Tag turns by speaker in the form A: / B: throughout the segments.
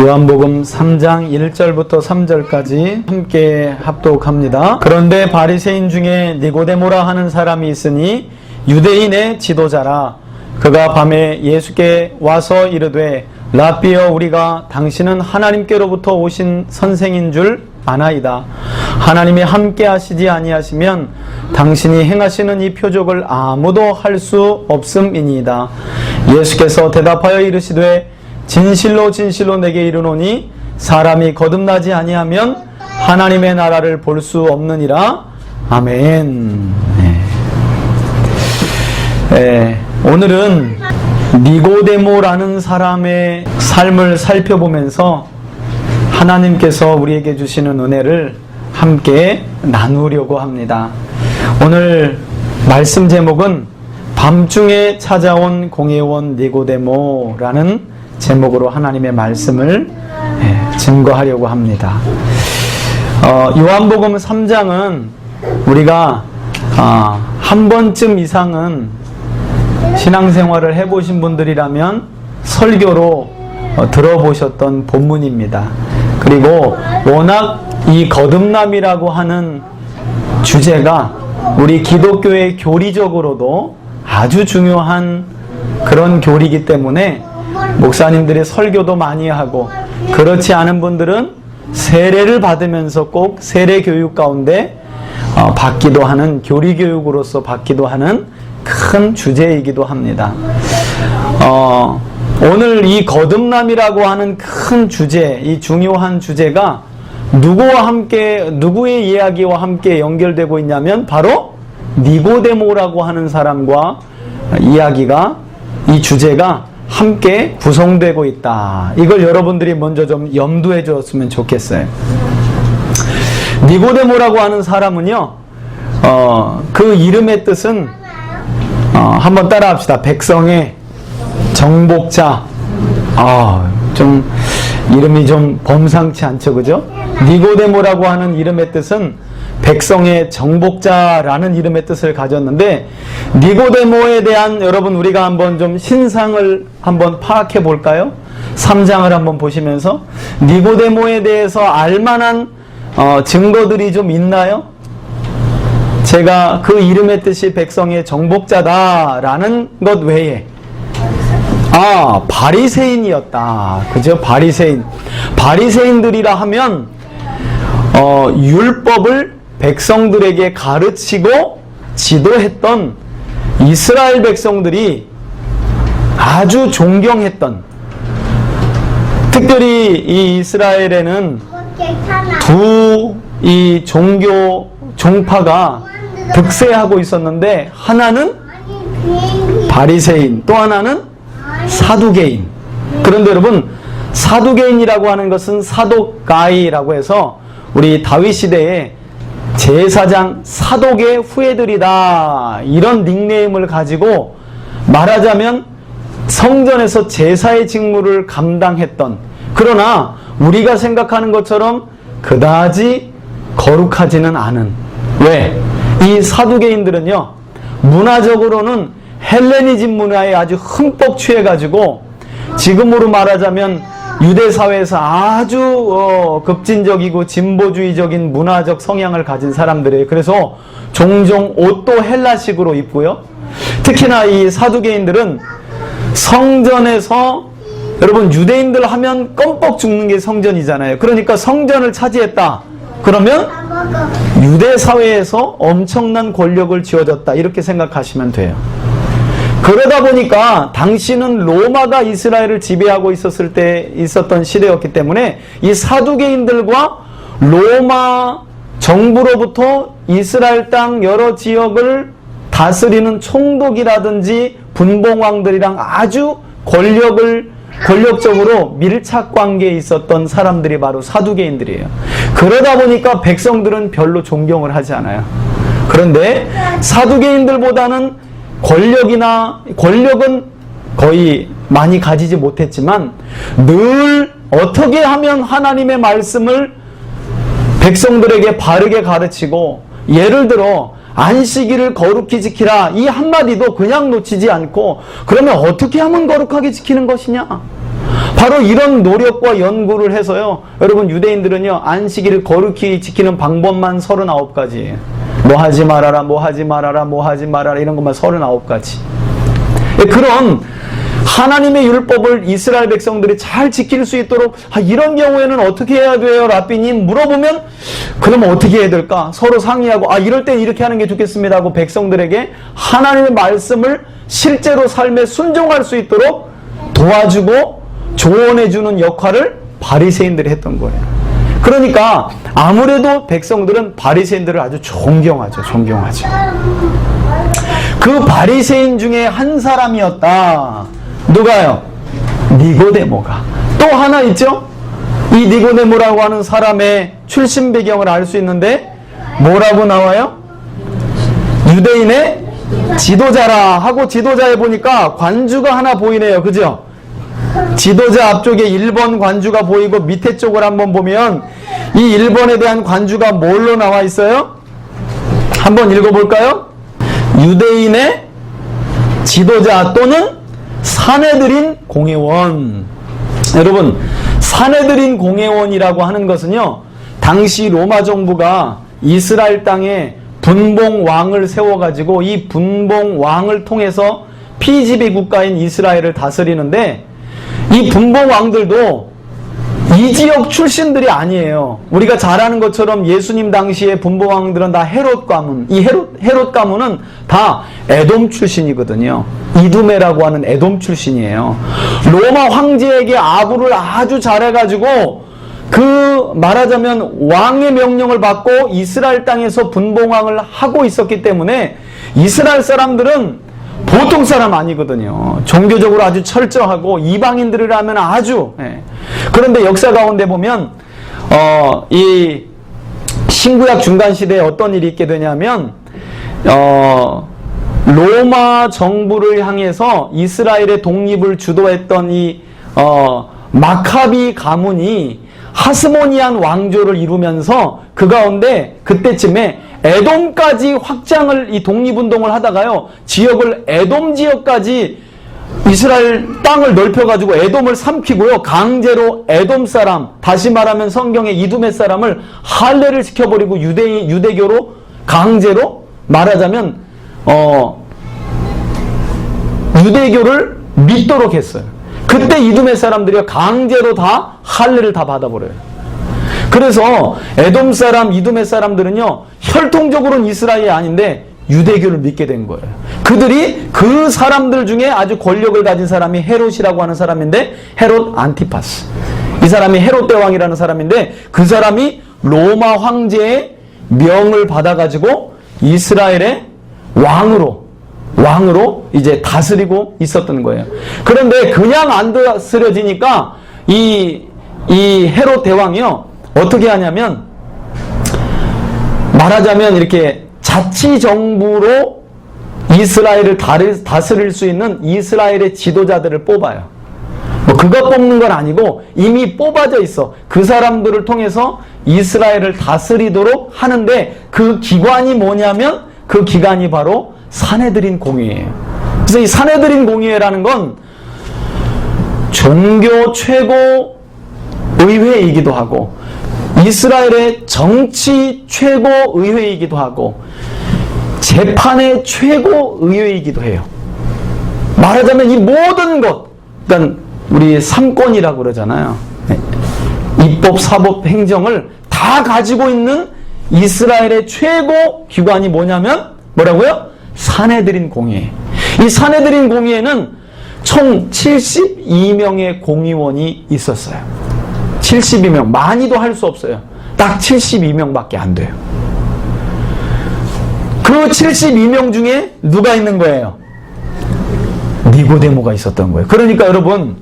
A: 요한복음 3장 1절부터 3절까지 함께 합독합니다. 그런데 바리새인 중에 니고데모라 하는 사람이 있으니 유대인의 지도자라. 그가 밤에 예수께 와서 이르되 라삐여, 우리가 당신은 하나님께로부터 오신 선생인 줄 아나이다. 하나님이 함께 하시지 아니하시면 당신이 행하시는 이 표적을 아무도 할 수 없음이니이다. 예수께서 대답하여 이르시되 진실로 진실로 내게 이르노니 사람이 거듭나지 아니하면 하나님의 나라를 볼 수 없느니라. 아멘. 오늘은 니고데모라는 사람의 삶을 살펴보면서 하나님께서 우리에게 주시는 은혜를 함께 나누려고 합니다. 오늘 말씀 제목은 밤중에 찾아온 공회원 니고데모라는 제목으로 하나님의 말씀을 증거하려고 합니다. 요한복음 3장은 우리가 한 번쯤 이상은 신앙생활을 해보신 분들이라면 설교로 들어보셨던 본문입니다. 그리고 워낙 이 거듭남이라고 하는 주제가 우리 기독교의 교리적으로도 아주 중요한 그런 교리이기 때문에 목사님들이 설교도 많이 하고, 그렇지 않은 분들은 세례를 받으면서 꼭 세례 교육 가운데 받기도 하는, 교리 교육으로서 받기도 하는 큰 주제이기도 합니다. 오늘 이 거듭남이라고 하는 큰 주제, 이 중요한 주제가 누구와 함께, 누구의 이야기와 함께 연결되고 있냐면 바로 니고데모라고 하는 사람과 이야기가, 이 주제가 함께 구성되고 있다. 이걸 여러분들이 먼저 좀 염두해 주었으면 좋겠어요. 니고데모라고 하는 사람은요, 그 이름의 뜻은 한번 따라 합시다. 백성의 정복자. 좀 이름이 좀 범상치 않죠, 그죠? 니고데모라고 하는 이름의 뜻은 백성의 정복자라는 이름의 뜻을 가졌는데, 니고데모에 대한 여러분 우리가 한번 좀 신상을 한번 파악해 볼까요? 3장을 한번 보시면서 니고데모에 대해서 알만한 증거들이 좀 있나요? 제가 그 이름의 뜻이 백성의 정복자다라는 것 외에 바리새인이었다. 그죠? 바리새인들이라 하면 율법을 백성들에게 가르치고 지도했던 이스라엘 백성들이 아주 존경했던, 특별히 이 이스라엘에는 두 이 종교 종파가 득세하고 있었는데, 하나는 바리새인, 또 하나는 사두개인. 그런데 여러분, 사두개인이라고 하는 것은 사독가이라고 해서 우리 다윗 시대에 제사장 사독의 후예들이다, 이런 닉네임을 가지고 말하자면 성전에서 제사의 직무를 감당했던, 그러나 우리가 생각하는 것처럼 그다지 거룩하지는 않은. 왜? 이 사두개인들은요, 문화적으로는 헬레니즘 문화에 아주 흠뻑 취해가지고 지금으로 말하자면 유대 사회에서 아주 급진적이고 진보주의적인 문화적 성향을 가진 사람들이에요. 그래서 종종 옷도 헬라식으로 입고요. 특히나 이 사두개인들은 성전에서, 여러분 유대인들 하면 껌뻑 죽는 게 성전이잖아요. 그러니까 성전을 차지했다 그러면 유대 사회에서 엄청난 권력을 쥐어줬다, 이렇게 생각하시면 돼요. 그러다 보니까 당시는 로마가 이스라엘을 지배하고 있었던 시대였기 때문에 이 사두개인들과 로마 정부로부터 이스라엘 땅 여러 지역을 다스리는 총독이라든지 분봉왕들이랑 아주 권력적으로 밀착 관계에 있었던 사람들이 바로 사두개인들이에요. 그러다 보니까 백성들은 별로 존경을 하지 않아요. 그런데 사두개인들보다는 권력은 거의 많이 가지지 못했지만 늘 어떻게 하면 하나님의 말씀을 백성들에게 바르게 가르치고, 예를 들어 안식일을 거룩히 지키라, 이 한마디도 그냥 놓치지 않고, 그러면 어떻게 하면 거룩하게 지키는 것이냐? 바로 이런 노력과 연구를 해서요. 여러분 유대인들은요. 안식일을 거룩히 지키는 방법만 39가지예요. 뭐 하지 말아라, 뭐 하지 말아라, 뭐 하지 말아라 이런 것만 39가지. 그런 하나님의 율법을 이스라엘 백성들이 잘 지킬 수 있도록 이런 경우에는 어떻게 해야 돼요? 라비님 물어보면 그러면 어떻게 해야 될까? 서로 상의하고 이럴 땐 이렇게 하는 게 좋겠습니다 하고 백성들에게 하나님의 말씀을 실제로 삶에 순종할 수 있도록 도와주고 조언해주는 역할을 바리새인들이 했던 거예요. 그러니까 아무래도 백성들은 바리새인들을 아주 존경하죠. 그 바리새인 중에 한 사람이었다. 누가요? 니고데모가. 또 하나 있죠? 이 니고데모라고 하는 사람의 출신 배경을 알 수 있는데 뭐라고 나와요? 유대인의 지도자라 하고 지도자에 보니까 관주가 하나 보이네요. 그죠? 지도자 앞쪽에 1번 관주가 보이고 밑에 쪽을 한번 보면 이 1번에 대한 관주가 뭘로 나와 있어요? 한번 읽어볼까요? 유대인의 지도자 또는 사내들인 공회원. 여러분, 사내들인 공회원이라고 하는 것은요, 당시 로마 정부가 이스라엘 땅에 분봉왕을 세워가지고 이 분봉왕을 통해서 피지배 국가인 이스라엘을 다스리는데 이 분봉왕들도 이 지역 출신들이 아니에요. 우리가 잘 아는 것처럼 예수님 당시에 분봉왕들은 다 헤롯 가문, 이 헤롯 가문은 다 에돔 출신이거든요. 이두메라고 하는 에돔 출신이에요. 로마 황제에게 아부를 아주 잘해가지고 그 말하자면 왕의 명령을 받고 이스라엘 땅에서 분봉왕을 하고 있었기 때문에 이스라엘 사람들은 보통 사람 아니거든요. 종교적으로 아주 철저하고 이방인들이라면 아주. 그런데 역사 가운데 보면 이 신구약 중간 시대에 어떤 일이 있게 되냐면 로마 정부를 향해서 이스라엘의 독립을 주도했던 이 마카비 가문이 하스모니안 왕조를 이루면서 그 가운데 그때쯤에 에돔까지 확장을 이 독립운동을 하다가요 지역을 에돔 지역까지 이스라엘 땅을 넓혀가지고 에돔을 삼키고요 강제로 에돔 사람 다시 말하면 성경의 이두메 사람을 할례를 시켜버리고 유대교로 강제로 말하자면 유대교를 믿도록 했어요. 그때 이두메 사람들이 강제로 다 할례를 다 받아버려요. 그래서 에돔 사람, 이두메 사람들은요 혈통적으로는 이스라엘이 아닌데 유대교를 믿게 된 거예요. 그들이 그 사람들 중에 아주 권력을 가진 사람이 헤롯이라고 하는 사람인데 헤롯 안티파스. 이 사람이 헤롯 대왕이라는 사람인데 그 사람이 로마 황제의 명을 받아가지고 이스라엘의 왕으로 이제 다스리고 있었던 거예요. 그런데 그냥 안 다스려지니까 이 헤롯 대왕이요 어떻게 하냐면 말하자면 이렇게 자치정부로 이스라엘을 다스릴 수 있는 이스라엘의 지도자들을 뽑아요. 뭐 그거 뽑는 건 아니고 이미 뽑아져 있어. 그 사람들을 통해서 이스라엘을 다스리도록 하는데 그 기관이 뭐냐면 그 기관이 바로 사내들인 공의회예요. 그래서 이 사내들인 공의회라는 건 종교 최고 의회이기도 하고 이스라엘의 정치 최고 의회이기도 하고 재판의 최고 의회이기도 해요. 말하자면 이 모든 것, 그러니까 우리 삼권이라고 그러잖아요. 입법, 사법, 행정을 다 가지고 있는 이스라엘의 최고 기관이 뭐냐면 뭐라고요? 사내들인 공의회. 이 사내들인 공의회는 총 72명의 공의원이 있었어요. 72명. 많이도 할 수 없어요. 딱 72명밖에 안 돼요. 그 72명 중에 누가 있는 거예요? 니고데모가 있었던 거예요. 그러니까 여러분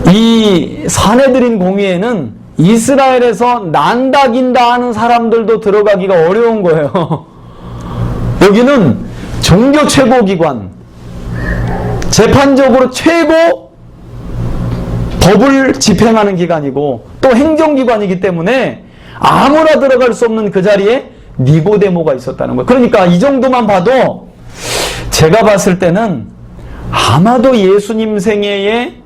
A: 이 사내들인 공의회는 이스라엘에서 난다긴다 하는 사람들도 들어가기가 어려운 거예요. 여기는 종교 최고기관, 재판적으로 최고 법을 집행하는 기관이고 또 행정기관이기 때문에 아무나 들어갈 수 없는 그 자리에 니고데모가 있었다는 거예요. 그러니까 이 정도만 봐도 제가 봤을 때는 아마도 예수님 생애에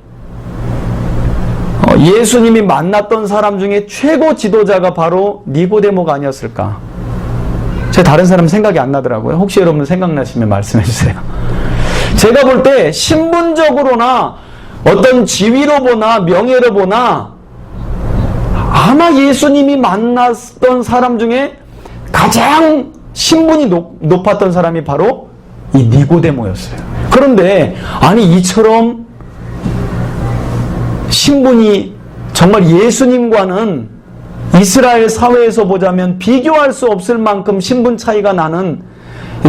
A: 예수님이 만났던 사람 중에 최고 지도자가 바로 니고데모가 아니었을까? 제 다른 사람 생각이 안 나더라고요. 혹시 여러분 생각나시면 말씀해 주세요. 제가 볼 때 신분적으로나 어떤 지위로 보나 명예로 보나 아마 예수님이 만났던 사람 중에 가장 신분이 높았던 사람이 바로 이 니고데모였어요. 그런데 아니 이처럼 신분이 정말 예수님과는 이스라엘 사회에서 보자면 비교할 수 없을 만큼 신분 차이가 나는,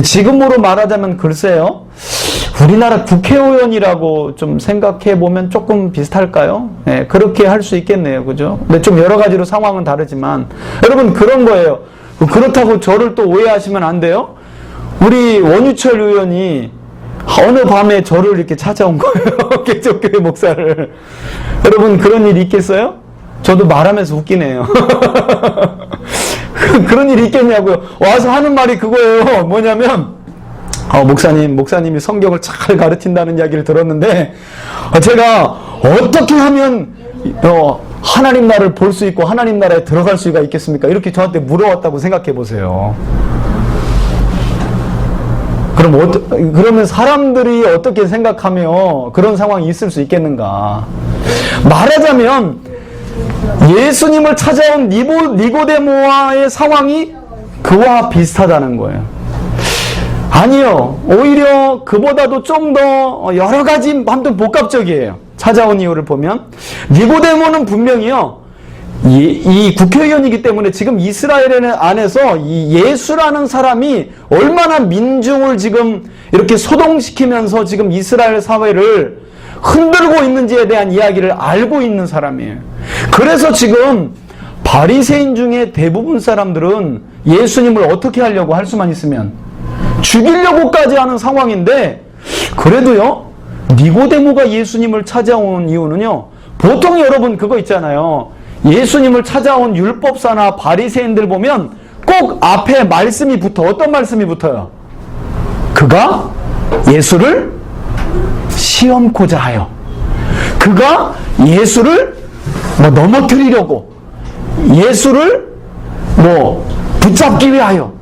A: 지금으로 말하자면 글쎄요, 우리나라 국회의원이라고 좀 생각해 보면 조금 비슷할까요? 네, 그렇게 할 수 있겠네요. 그죠? 근데 좀 여러 가지로 상황은 다르지만, 여러분 그런 거예요. 그렇다고 저를 또 오해하시면 안 돼요. 우리 원유철 의원이 어느 밤에 저를 이렇게 찾아온 거예요. 개척교회 목사를. 여러분 그런 일이 있겠어요? 저도 말하면서 웃기네요. 그런 일이 있겠냐고요. 와서 하는 말이 그거예요. 뭐냐면 목사님이 성경을 잘 가르친다는 이야기를 들었는데 제가 어떻게 하면 하나님 나라를 볼 수 있고 하나님 나라에 들어갈 수가 있겠습니까? 이렇게 저한테 물어왔다고 생각해 보세요. 그러면 사람들이 어떻게 생각하며 그런 상황이 있을 수 있겠는가? 말하자면 예수님을 찾아온 니고데모와의 상황이 그와 비슷하다는 거예요. 아니요. 오히려 그보다도 좀 더 여러 가지 아무튼 복합적이에요. 찾아온 이유를 보면 니고데모는 분명히요. 이 국회의원이기 때문에 지금 이스라엘 안에서 이 예수라는 사람이 얼마나 민중을 지금 이렇게 소동시키면서 지금 이스라엘 사회를 흔들고 있는지에 대한 이야기를 알고 있는 사람이에요. 그래서 지금 바리새인 중에 대부분 사람들은 예수님을 어떻게 하려고 할 수만 있으면 죽이려고까지 하는 상황인데, 그래도요 니고데모가 예수님을 찾아온 이유는요, 보통 여러분 그거 있잖아요. 예수님을 찾아온 율법사나 바리새인들 보면 꼭 앞에 말씀이 붙어. 어떤 말씀이 붙어요? 그가 예수를 시험코자 하여, 그가 예수를 넘어뜨리려고, 예수를 붙잡기 위하여,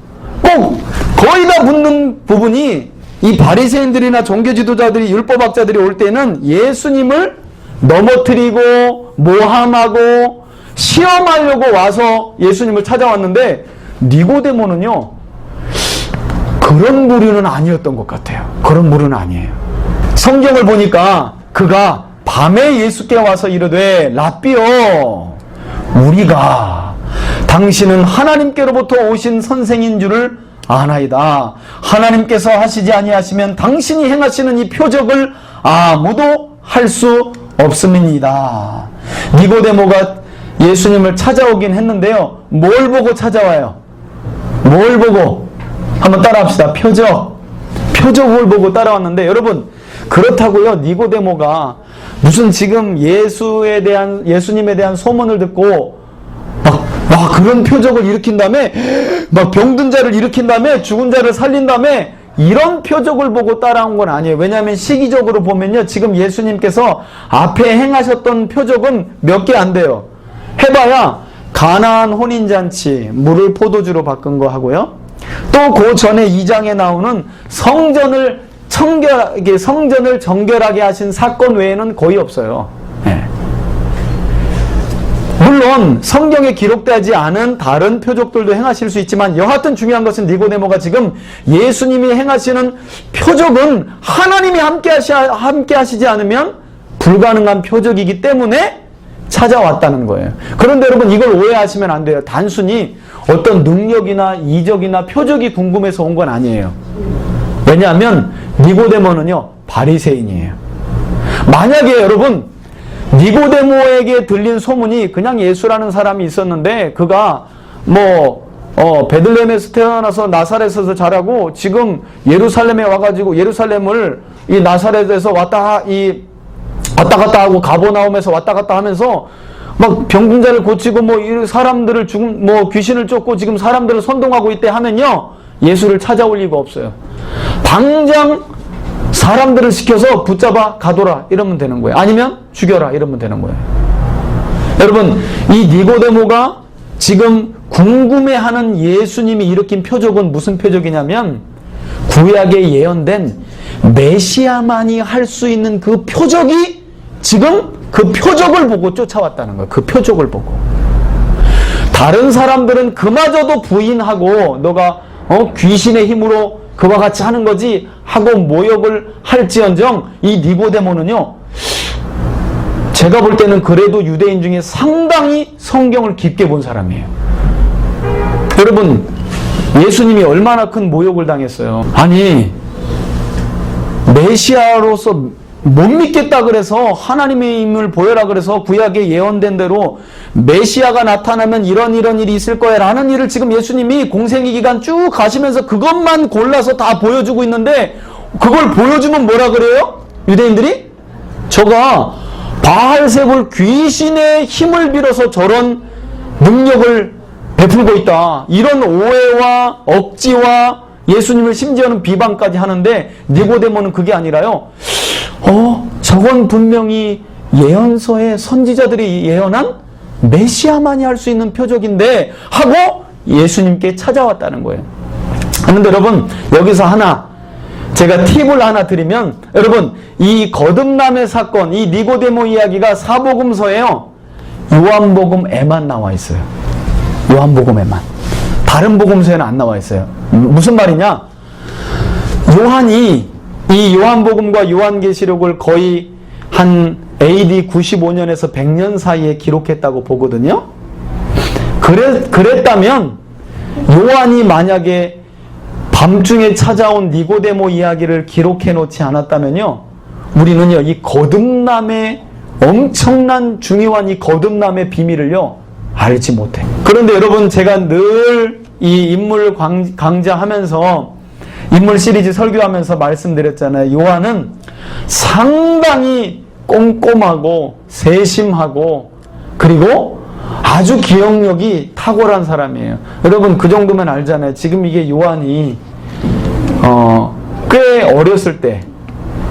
A: 꼭 거의 다 붙는 부분이, 이 바리새인들이나 종교 지도자들이, 율법학자들이 올 때는 예수님을 넘어뜨리고 모함하고 시험하려고 와서 예수님을 찾아왔는데, 니고데모는요 그런 부류는 아니었던 것 같아요. 그런 부류는 아니에요. 성경을 보니까 그가 밤에 예수께 와서 이르되 랍비여, 우리가 당신은 하나님께로부터 오신 선생인 줄을 아나이다. 하나님께서 하시지 아니하시면 당신이 행하시는 이 표적을 아무도 할 수 없음이니이다. 니고데모가 예수님을 찾아오긴 했는데요, 뭘 보고 찾아와요? 뭘 보고? 한번 따라합시다. 표적을 보고 따라왔는데, 여러분 그렇다고요 니고데모가 무슨 지금 예수님에 대한 소문을 듣고 그런 표적을 일으킨 다음에 병든 자를 일으킨 다음에 죽은 자를 살린 다음에 이런 표적을 보고 따라온 건 아니에요. 왜냐하면 시기적으로 보면요, 지금 예수님께서 앞에 행하셨던 표적은 몇 개 안 돼요. 해봐야 가나안 혼인잔치, 물을 포도주로 바꾼 거 하고요, 또 그 전에 2장에 나오는 성전을 정결하게 하신 사건 외에는 거의 없어요. 네. 물론 성경에 기록되지 않은 다른 표적들도 행하실 수 있지만, 여하튼 중요한 것은 니고데모가 지금 예수님이 행하시는 표적은 하나님이 함께 하시지 않으면 불가능한 표적이기 때문에 찾아왔다는 거예요. 그런데 여러분 이걸 오해하시면 안 돼요. 단순히 어떤 능력이나 이적이나 표적이 궁금해서 온 건 아니에요. 왜냐하면 니고데모는요 바리새인이에요. 만약에 여러분 니고데모에게 들린 소문이 그냥 예수라는 사람이 있었는데, 그가 베들레헴에서 태어나서 나사렛에서 자라고 지금 예루살렘에 와가지고 예루살렘을 이 나사렛에서 왔다 갔다 하고 가버나움에서 왔다 갔다 하면서 막 병든 자를 고치고 사람들을 귀신을 쫓고 지금 사람들을 선동하고 있대 하면요, 예수를 찾아올 리가 없어요. 당장 사람들을 시켜서 붙잡아 가둬라 이러면 되는 거예요. 아니면 죽여라 이러면 되는 거예요. 여러분, 이 니고데모가 지금 궁금해하는 예수님이 일으킨 표적은 무슨 표적이냐면 구약에 예언된 메시아만이 할 수 있는 그 표적이 지금 그 표적을 보고 쫓아왔다는 거예요. 그 표적을 보고. 다른 사람들은 그마저도 부인하고 너가 귀신의 힘으로 그와 같이 하는 거지 하고 모욕을 할지언정 이 니고데모는요, 제가 볼 때는 그래도 유대인 중에 상당히 성경을 깊게 본 사람이에요. 여러분, 예수님이 얼마나 큰 모욕을 당했어요. 아니, 메시아로서 못 믿겠다 그래서 하나님의 힘을 보여라 그래서 구약에 예언된 대로 메시아가 나타나면 이런 일이 있을 거야 라는 일을 지금 예수님이 공생의 기간 쭉 가시면서 그것만 골라서 다 보여주고 있는데, 그걸 보여주면 뭐라 그래요? 유대인들이? 저가 바알세불 귀신의 힘을 빌어서 저런 능력을 베풀고 있다, 이런 오해와 억지와 예수님을 심지어는 비방까지 하는데, 니고데모는 그게 아니라요, 저건 분명히 예언서에 선지자들이 예언한 메시아만이 할 수 있는 표적인데 하고 예수님께 찾아왔다는 거예요. 그런데 여러분, 여기서 제가 팁을 하나 드리면, 여러분, 이 거듭남의 사건, 이 니고데모 이야기가 사복음서에요, 요한복음에만 나와 있어요. 요한복음에만. 다른 복음서에는 안 나와 있어요. 무슨 말이냐? 요한이 이 요한복음과 요한계시록을 거의 한 AD 95년에서 100년 사이에 기록했다고 보거든요. 그랬다면 요한이 만약에 밤중에 찾아온 니고데모 이야기를 기록해 놓지 않았다면요, 우리는요, 이 거듭남의 엄청난 중요한 이 거듭남의 비밀을요, 알지 못해. 그런데 여러분, 제가 늘 이 인물 강좌하면서, 인물 시리즈 설교하면서 말씀드렸잖아요. 요한은 상당히 꼼꼼하고 세심하고 그리고 아주 기억력이 탁월한 사람이에요. 여러분, 그 정도면 알잖아요. 지금 이게 요한이 꽤 어렸을 때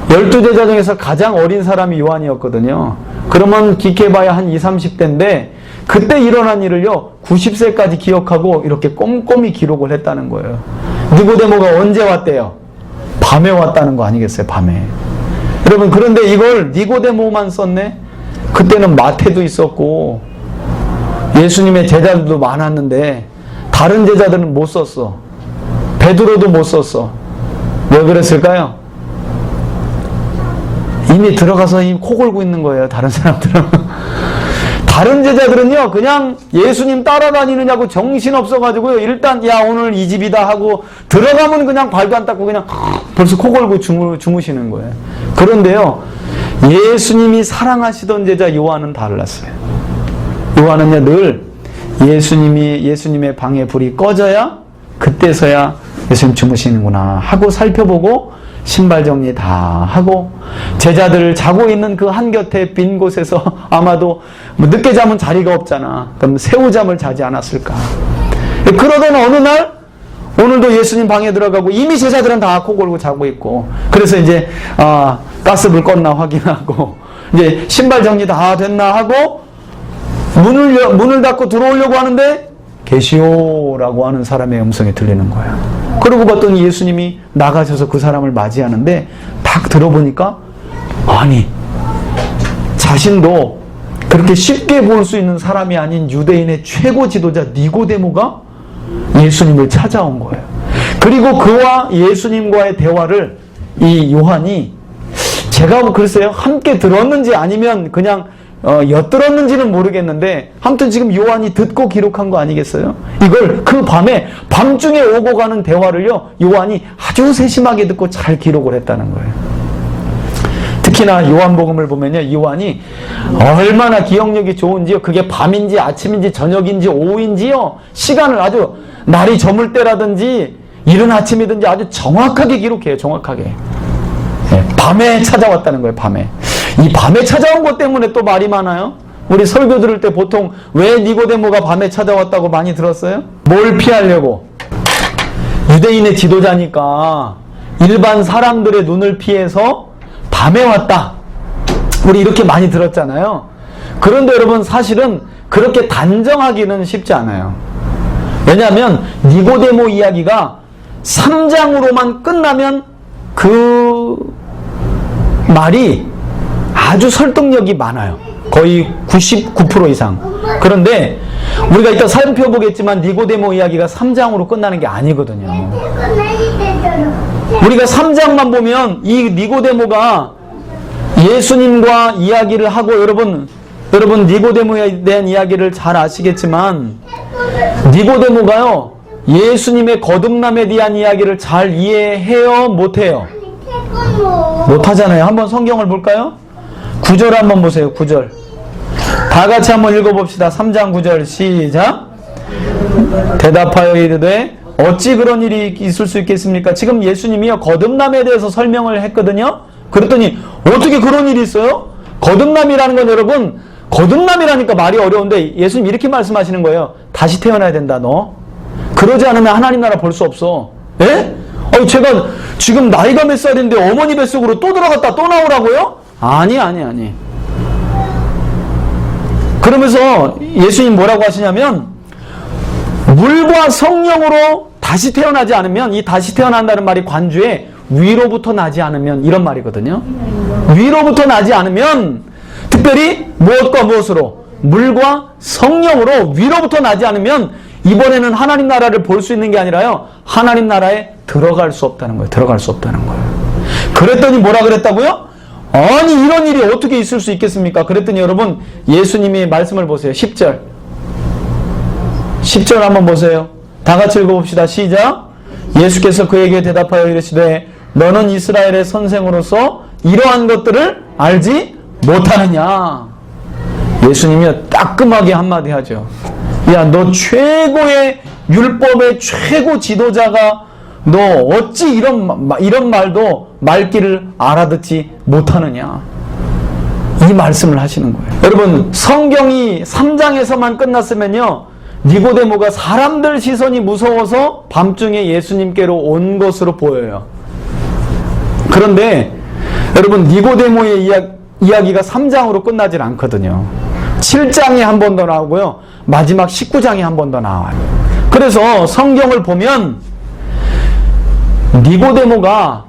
A: 12제자 중에서 가장 어린 사람이 요한이었거든요. 그러면 기껏해봐야 한 20, 30대인데 그때 일어난 일을요, 90세까지 기억하고 이렇게 꼼꼼히 기록을 했다는 거예요. 니고데모가 언제 왔대요? 밤에 왔다는 거 아니겠어요? 밤에. 여러분, 그런데 이걸 니고데모만 썼네? 그때는 마태도 있었고 예수님의 제자들도 많았는데 다른 제자들은 못 썼어. 베드로도 못 썼어. 왜 그랬을까요? 이미 들어가서 이미 코 골고 있는 거예요, 다른 사람들은. 다른 제자들은요, 그냥 예수님 따라다니느냐고 정신없어가지고요, 일단 야 오늘 이 집이다 하고 들어가면 그냥 발도 안 닦고 그냥 벌써 코 골고 주무시는 거예요. 그런데요, 예수님이 사랑하시던 제자 요한은 달랐어요. 요한은요, 늘 예수님의 방에 불이 꺼져야 그때서야 예수님 주무시는구나 하고 살펴보고 신발 정리 다 하고, 제자들 자고 있는 그 한곁에 빈 곳에서 아마도 늦게 자면 자리가 없잖아. 그럼 새우잠을 자지 않았을까. 그러던 어느 날 오늘도 예수님 방에 들어가고 이미 제자들은 다 코 골고 자고 있고, 그래서 이제 가스불 껐나 확인하고 이제 신발 정리 다 됐나 하고 문을 닫고 들어오려고 하는데 계시오라고 하는 사람의 음성이 들리는 거예요. 그러고 봤더니 예수님이 나가셔서 그 사람을 맞이하는데 딱 들어보니까, 아니, 자신도 그렇게 쉽게 볼 수 있는 사람이 아닌 유대인의 최고 지도자 니고데모가 예수님을 찾아온 거예요. 그리고 그와 예수님과의 대화를 이 요한이, 제가 글쎄요, 함께 들었는지 아니면 그냥 엿들었는지는 모르겠는데 아무튼 지금 요한이 듣고 기록한 거 아니겠어요? 이걸 그 밤중에 오고 가는 대화를요, 요한이 아주 세심하게 듣고 잘 기록을 했다는 거예요. 특히나 요한복음을 보면요, 요한이 얼마나 기억력이 좋은지요. 그게 밤인지 아침인지 저녁인지 오후인지요, 시간을 아주 날이 저물 때라든지 이른 아침이든지 아주 정확하게 기록해요. 정확하게. 밤에 찾아왔다는 거예요. 밤에. 이 밤에 찾아온 것 때문에 또 말이 많아요. 우리 설교 들을 때 보통 왜 니고데모가 밤에 찾아왔다고 많이 들었어요? 뭘 피하려고? 유대인의 지도자니까 일반 사람들의 눈을 피해서 밤에 왔다. 우리 이렇게 많이 들었잖아요. 그런데 여러분 사실은 그렇게 단정하기는 쉽지 않아요. 왜냐하면 니고데모 이야기가 3장으로만 끝나면 그 말이 아주 설득력이 많아요. 거의 99% 이상. 그런데 우리가 이따 살펴보겠지만 니고데모 이야기가 3장으로 끝나는 게 아니거든요. 우리가 3장만 보면 이 니고데모가 예수님과 이야기를 하고 여러분 니고데모에 대한 이야기를 잘 아시겠지만 니고데모가요 예수님의 거듭남에 대한 이야기를 잘 이해해요? 못해요? 못하잖아요. 한번 성경을 볼까요? 9절 한번 보세요. 9절 다 같이 한번 읽어봅시다. 3장 9절 시작. 대답하여 이르되 어찌 그런 일이 있을 수 있겠습니까? 지금 예수님이요 거듭남에 대해서 설명을 했거든요. 그랬더니 어떻게 그런 일이 있어요? 거듭남이라는 건 여러분 거듭남이라니까 말이 어려운데 예수님 이렇게 말씀하시는 거예요. 다시 태어나야 된다 너. 그러지 않으면 하나님 나라 볼 수 없어. 예? 제가 지금 나이가 몇 살인데 어머니 뱃속으로 또 들어갔다 또 나오라고요? 아니. 그러면서 예수님 뭐라고 하시냐면 물과 성령으로 다시 태어나지 않으면 이 다시 태어난다는 말이 관주에 위로부터 나지 않으면 이런 말이거든요. 위로부터 나지 않으면 특별히 무엇과 무엇으로? 물과 성령으로 위로부터 나지 않으면 이번에는 하나님 나라를 볼 수 있는 게 아니라요. 하나님 나라에 들어갈 수 없다는 거예요. 들어갈 수 없다는 거예요. 그랬더니 뭐라 그랬다고요? 아니 이런 일이 어떻게 있을 수 있겠습니까? 그랬더니 여러분 예수님이 말씀을 보세요. 10절 10절 한번 보세요. 다 같이 읽어봅시다. 시작. 예수께서 그에게 대답하여 이르시되 너는 이스라엘의 선생으로서 이러한 것들을 알지 못하느냐. 예수님이 따끔하게 한마디 하죠. 야, 너 최고의 율법의 최고 지도자가 너 어찌 이런 말도 말귀를 알아듣지 못하느냐. 이 말씀을 하시는 거예요. 여러분 성경이 3장에서만 끝났으면요 니고데모가 사람들 시선이 무서워서 밤중에 예수님께로 온 것으로 보여요. 그런데 여러분 니고데모의 이야기가 3장으로 끝나질 않거든요. 7장에 한 번 더 나오고요. 마지막 19장에 한 번 더 나와요. 그래서 성경을 보면 니고데모가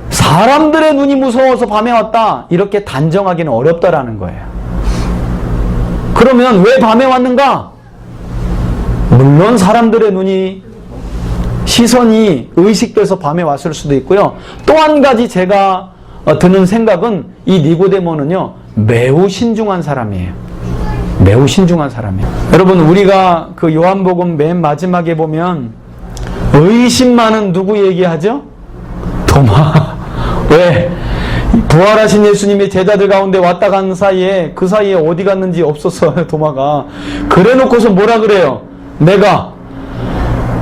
A: 사람들의 눈이 무서워서 밤에 왔다 이렇게 단정하기는 어렵다라는 거예요. 그러면 왜 밤에 왔는가? 물론 사람들의 눈이 시선이 의식돼서 밤에 왔을 수도 있고요. 또 한 가지 제가 드는 생각은 이 니고데모는요 매우 신중한 사람이에요. 매우 신중한 사람이에요. 여러분 우리가 그 요한복음 맨 마지막에 보면 의심 많은 누구 얘기하죠? 도마. 왜? 부활하신 예수님의 제자들 가운데 왔다 간 사이에 그 사이에 어디 갔는지 없었어요. 도마가. 그래 놓고서 뭐라 그래요? 내가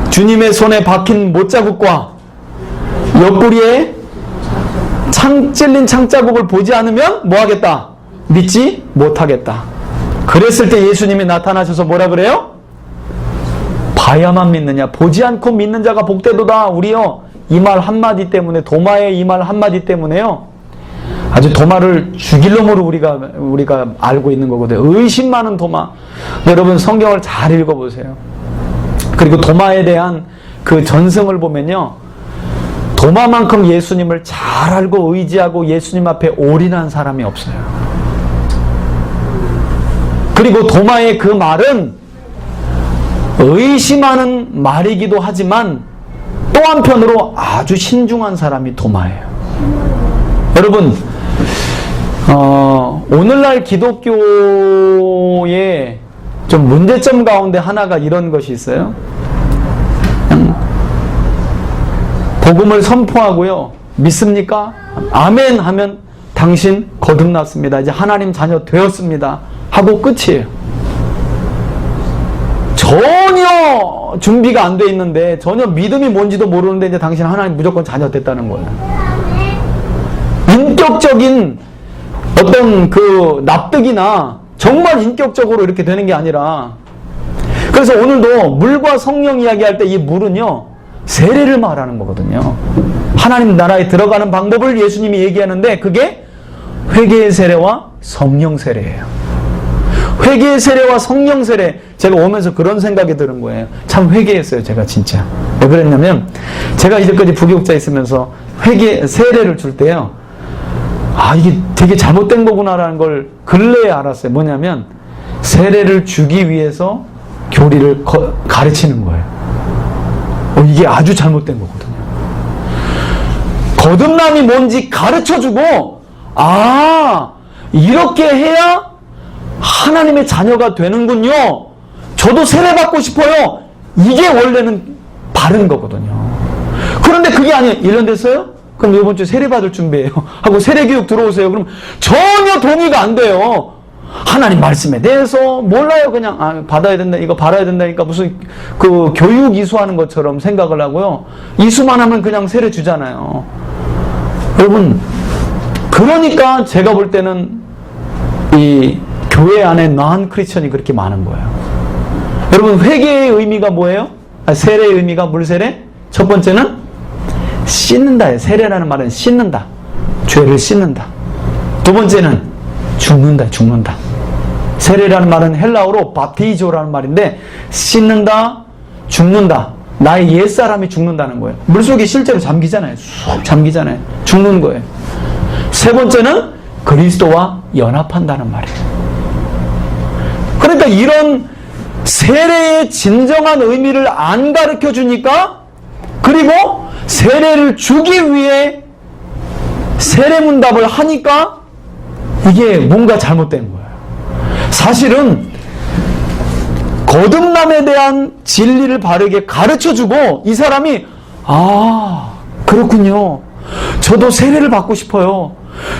A: 주님의 손에 박힌 못자국과 옆구리에 찔린 창자국을 보지 않으면 뭐 하겠다? 믿지 못하겠다. 그랬을 때 예수님이 나타나셔서 뭐라 그래요? 봐야만 믿느냐? 보지 않고 믿는 자가 복되도다. 우리요 이 말 한마디 때문에 도마의 이 말 한마디 때문에요 아주 도마를 죽일 놈으로 우리가 알고 있는 거거든요. 의심 많은 도마. 여러분 성경을 잘 읽어보세요. 그리고 도마에 대한 그 전승을 보면요 도마만큼 예수님을 잘 알고 의지하고 예수님 앞에 올인한 사람이 없어요. 그리고 도마의 그 말은 의심하는 말이기도 하지만 또 한편으로 아주 신중한 사람이 도마예요. 여러분 오늘날 기독교의 좀 문제점 가운데 하나가 이런 것이 있어요. 복음을 선포하고요 믿습니까? 아멘 하면 당신 거듭났습니다. 이제 하나님 자녀 되었습니다. 하고 끝이에요. 전혀 준비가 안 돼 있는데 전혀 믿음이 뭔지도 모르는데 이제 당신 하나님 무조건 자녀 됐다는 거예요. 인격적인 어떤 그 납득이나 정말 인격적으로 이렇게 되는 게 아니라 그래서 오늘도 물과 성령 이야기할 때 이 물은요 세례를 말하는 거거든요. 하나님 나라에 들어가는 방법을 예수님이 얘기하는데 그게 회개의 세례와 성령 세례예요. 회개 세례와 성령 세례, 제가 오면서 그런 생각이 드는 거예요. 참 회개했어요, 제가 진짜. 왜 그랬냐면, 제가 이제까지 부교육자 있으면서 세례를 줄 때요, 이게 되게 잘못된 거구나라는 걸 근래에 알았어요. 뭐냐면, 세례를 주기 위해서 교리를 가르치는 거예요. 이게 아주 잘못된 거거든요. 거듭남이 뭔지 가르쳐주고, 이렇게 해야 하나님의 자녀가 되는군요. 저도 세례받고 싶어요. 이게 원래는 바른 거거든요. 그런데 그게 아니에요. 1년 됐어요? 그럼 이번 주에 세례받을 준비해요. 하고 세례교육 들어오세요. 그럼 전혀 동의가 안 돼요. 하나님 말씀에 대해서 몰라요. 그냥 받아야 된다, 이거 받아야 된다니까 무슨 그 교육 이수하는 것처럼 생각을 하고요. 이수만 하면 그냥 세례 주잖아요. 여러분, 그러니까 제가 볼 때는 이 교회 안에 non 크리스천이 그렇게 많은 거예요. 여러분, 회개의 의미가 뭐예요? 세례의 의미가 물세례? 첫 번째는 씻는다예요. 세례라는 말은 씻는다. 죄를 씻는다. 두 번째는 죽는다. 세례라는 말은 헬라어로 바티조라는 말인데, 씻는다, 죽는다. 나의 옛사람이 죽는다는 거예요. 물속에 실제로 잠기잖아요. 쑥 잠기잖아요. 죽는 거예요. 세 번째는 그리스도와 연합한다는 말이에요. 그러니까 이런 세례의 진정한 의미를 안 가르쳐 주니까, 그리고 세례를 주기 위해 세례문답을 하니까 이게 뭔가 잘못된 거예요. 사실은 거듭남에 대한 진리를 바르게 가르쳐주고 이 사람이 그렇군요. 저도 세례를 받고 싶어요.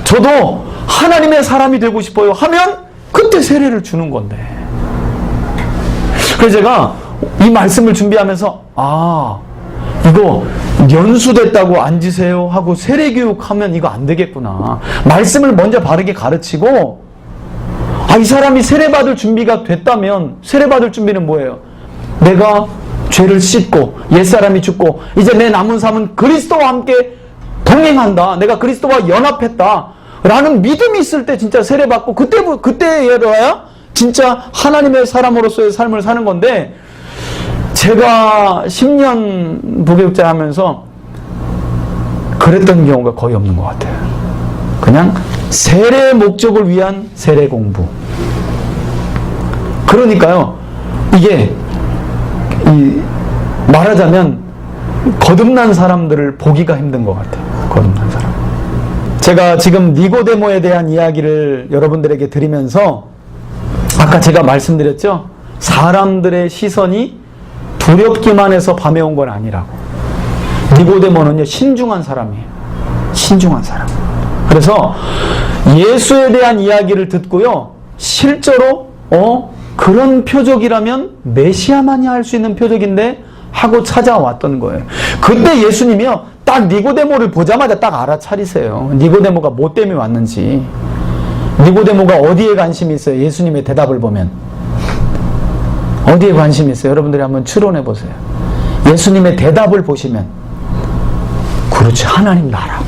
A: 저도 하나님의 사람이 되고 싶어요. 하면 그때 세례를 주는 건데. 그래서 제가 이 말씀을 준비하면서 이거 연수됐다고 앉으세요 하고 세례교육하면 이거 안 되겠구나. 말씀을 먼저 바르게 가르치고, 이 사람이 세례받을 준비가 됐다면 세례받을 준비는 뭐예요? 내가 죄를 씻고 옛사람이 죽고 이제 내 남은 삶은 그리스도와 함께 동행한다. 내가 그리스도와 연합했다. 라는 믿음이 있을 때 진짜 세례받고 그때여야 진짜 하나님의 사람으로서의 삶을 사는 건데, 제가 10년 부교육자 하면서 그랬던 경우가 거의 없는 것 같아요. 그냥 세례의 목적을 위한 세례 공부. 그러니까요, 이게 말하자면 거듭난 사람들을 보기가 힘든 것 같아요. 거듭난 사람. 제가 지금 니고데모에 대한 이야기를 여러분들에게 드리면서 아까 제가 말씀드렸죠? 사람들의 시선이 두렵기만 해서 밤에 온 건 아니라고. 니고데모는요, 신중한 사람이에요. 신중한 사람. 그래서 예수에 대한 이야기를 듣고요, 실제로 그런 표적이라면 메시아만이 할 수 있는 표적인데 하고 찾아왔던 거예요. 그때 예수님이요, 딱 니고데모를 보자마자 딱 알아차리세요. 니고데모가 뭐 때문에 왔는지. 니고데모가 어디에 관심이 있어요? 예수님의 대답을 보면 어디에 관심이 있어요? 여러분들이 한번 추론해 보세요. 예수님의 대답을 보시면, 그렇지, 하나님 나라.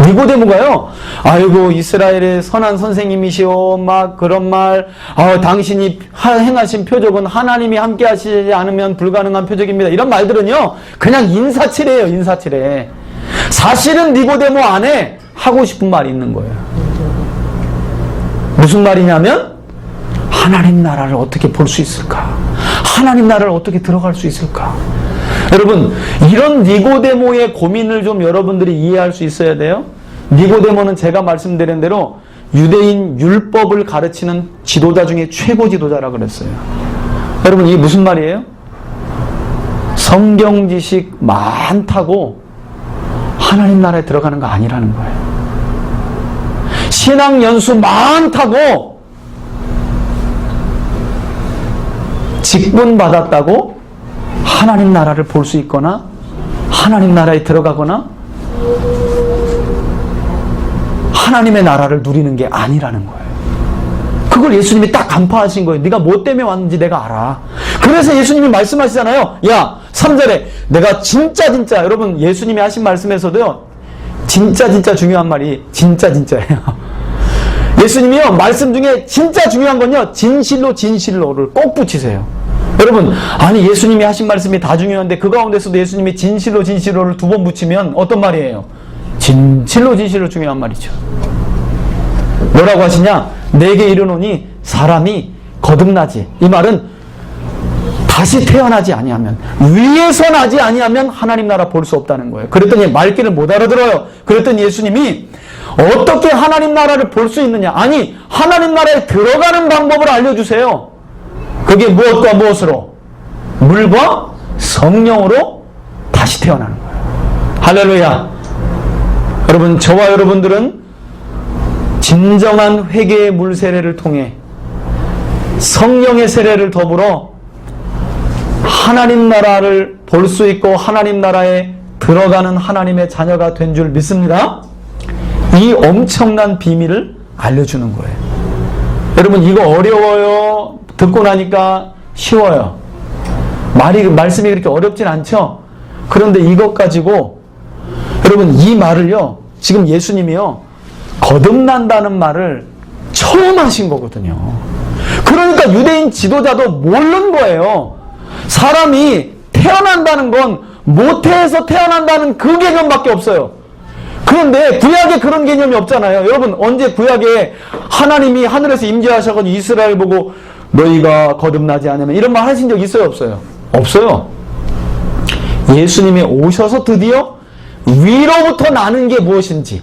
A: 니고데모가요, 아이고 이스라엘의 선한 선생님이시오, 막 그런 말, 당신이 행하신 표적은 하나님이 함께 하시지 않으면 불가능한 표적입니다. 이런 말들은요, 그냥 인사치레예요. 인사치레. 사실은 니고데모 안에 하고 싶은 말이 있는 거예요. 무슨 말이냐면, 하나님 나라를 어떻게 볼 수 있을까? 하나님 나라를 어떻게 들어갈 수 있을까? 여러분, 이런 니고데모의 고민을 좀 여러분들이 이해할 수 있어야 돼요. 니고데모는 제가 말씀드린 대로 유대인 율법을 가르치는 지도자 중에 최고 지도자라 그랬어요. 여러분, 이게 무슨 말이에요? 성경 지식 많다고 하나님 나라에 들어가는 거 아니라는 거예요. 신앙 연수 많다고 직분 받았다고 하나님 나라를 볼 수 있거나 하나님 나라에 들어가거나 하나님의 나라를 누리는 게 아니라는 거예요. 그걸 예수님이 딱 간파하신 거예요. 네가 뭐 때문에 왔는지 내가 알아. 그래서 예수님이 말씀하시잖아요. 야, 3절에 내가 진짜 여러분, 예수님이 하신 말씀에서도요, 진짜 중요한 말이 진짜예요. 예수님이요, 말씀 중에 진짜 중요한 건요, 진실로 진실로를 꼭 붙이세요. 여러분, 아니 예수님이 하신 말씀이 다 중요한데 그 가운데서도 예수님이 진실로 진실로를 2번 붙이면 어떤 말이에요? 진실로 진실로 중요한 말이죠. 뭐라고 하시냐? 내게 이르노니 사람이 거듭나지. 이 말은 다시 태어나지 아니하면, 위에서 나지 아니하면 하나님 나라 볼 수 없다는 거예요. 그랬더니 말귀를 못 알아들어요. 그랬더니 예수님이 어떻게 하나님 나라를 볼 수 있느냐? 아니, 하나님 나라에 들어가는 방법을 알려주세요. 그게 무엇과 무엇으로? 물과 성령으로 다시 태어나는 거예요. 할렐루야. 여러분, 저와 여러분들은 진정한 회개의 물 세례를 통해 성령의 세례를 더불어 하나님 나라를 볼 수 있고 하나님 나라에 들어가는 하나님의 자녀가 된 줄 믿습니다. 이 엄청난 비밀을 알려주는 거예요. 여러분, 이거 어려워요? 듣고 나니까 쉬워요. 말씀이 그렇게 어렵진 않죠? 그런데 이것 가지고 여러분, 이 말을요, 지금 예수님이요, 거듭난다는 말을 처음 하신 거거든요. 그러니까 유대인 지도자도 모르는 거예요. 사람이 태어난다는 건 모태에서 태어난다는 그 개념밖에 없어요. 그런데 구약에 그런 개념이 없잖아요. 여러분, 언제 구약에 하나님이 하늘에서 임재하셔서 이스라엘 보고 너희가 거듭나지 않으면 이런 말 하신 적 있어요? 없어요? 없어요. 예수님이 오셔서 드디어 위로부터 나는 게 무엇인지,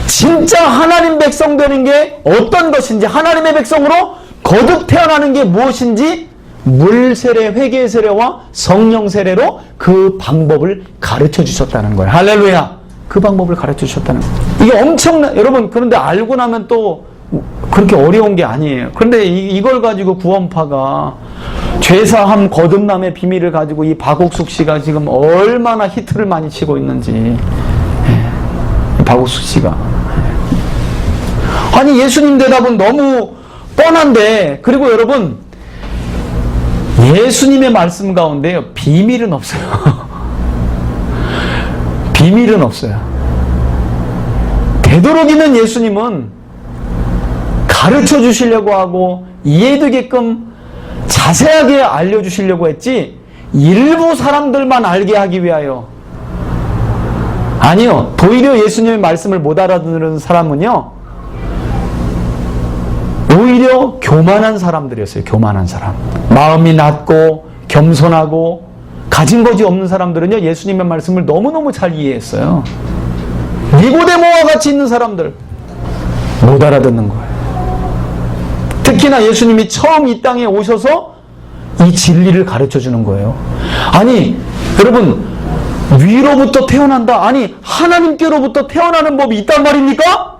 A: 진짜 하나님 백성 되는 게 어떤 것인지, 하나님의 백성으로 거듭 태어나는 게 무엇인지 물 세례, 회개 세례와 성령 세례로 그 방법을 가르쳐 주셨다는 거예요. 할렐루야. 그 방법을 가르쳐 주셨다는 거예요. 이게 엄청난, 여러분, 그런데 알고 나면 또 그렇게 어려운 게 아니에요. 그런데 이걸 가지고 구원파가 죄사함 거듭남의 비밀을 가지고 이 박옥숙 씨가 지금 얼마나 히트를 많이 치고 있는지. 박옥숙 씨가. 아니, 예수님 대답은 너무 뻔한데, 그리고 여러분, 예수님의 말씀 가운데요, 비밀은 없어요. 비밀은 없어요. 되도록이면 예수님은 가르쳐 주시려고 하고 이해되게끔 자세하게 알려주시려고 했지, 일부 사람들만 알게 하기 위하여. 아니요. 오히려 예수님의 말씀을 못 알아듣는 사람은요, 오히려 교만한 사람들이었어요. 교만한 사람. 마음이 낮고 겸손하고 가진 것이 없는 사람들은요, 예수님의 말씀을 너무너무 잘 이해했어요. 니고데모와 같이 있는 사람들 못 알아듣는 거예요. 특히나 예수님이 처음 이 땅에 오셔서 이 진리를 가르쳐 주는 거예요. 아니, 여러분, 위로부터 태어난다. 아니, 하나님께로부터 태어나는 법이 있단 말입니까?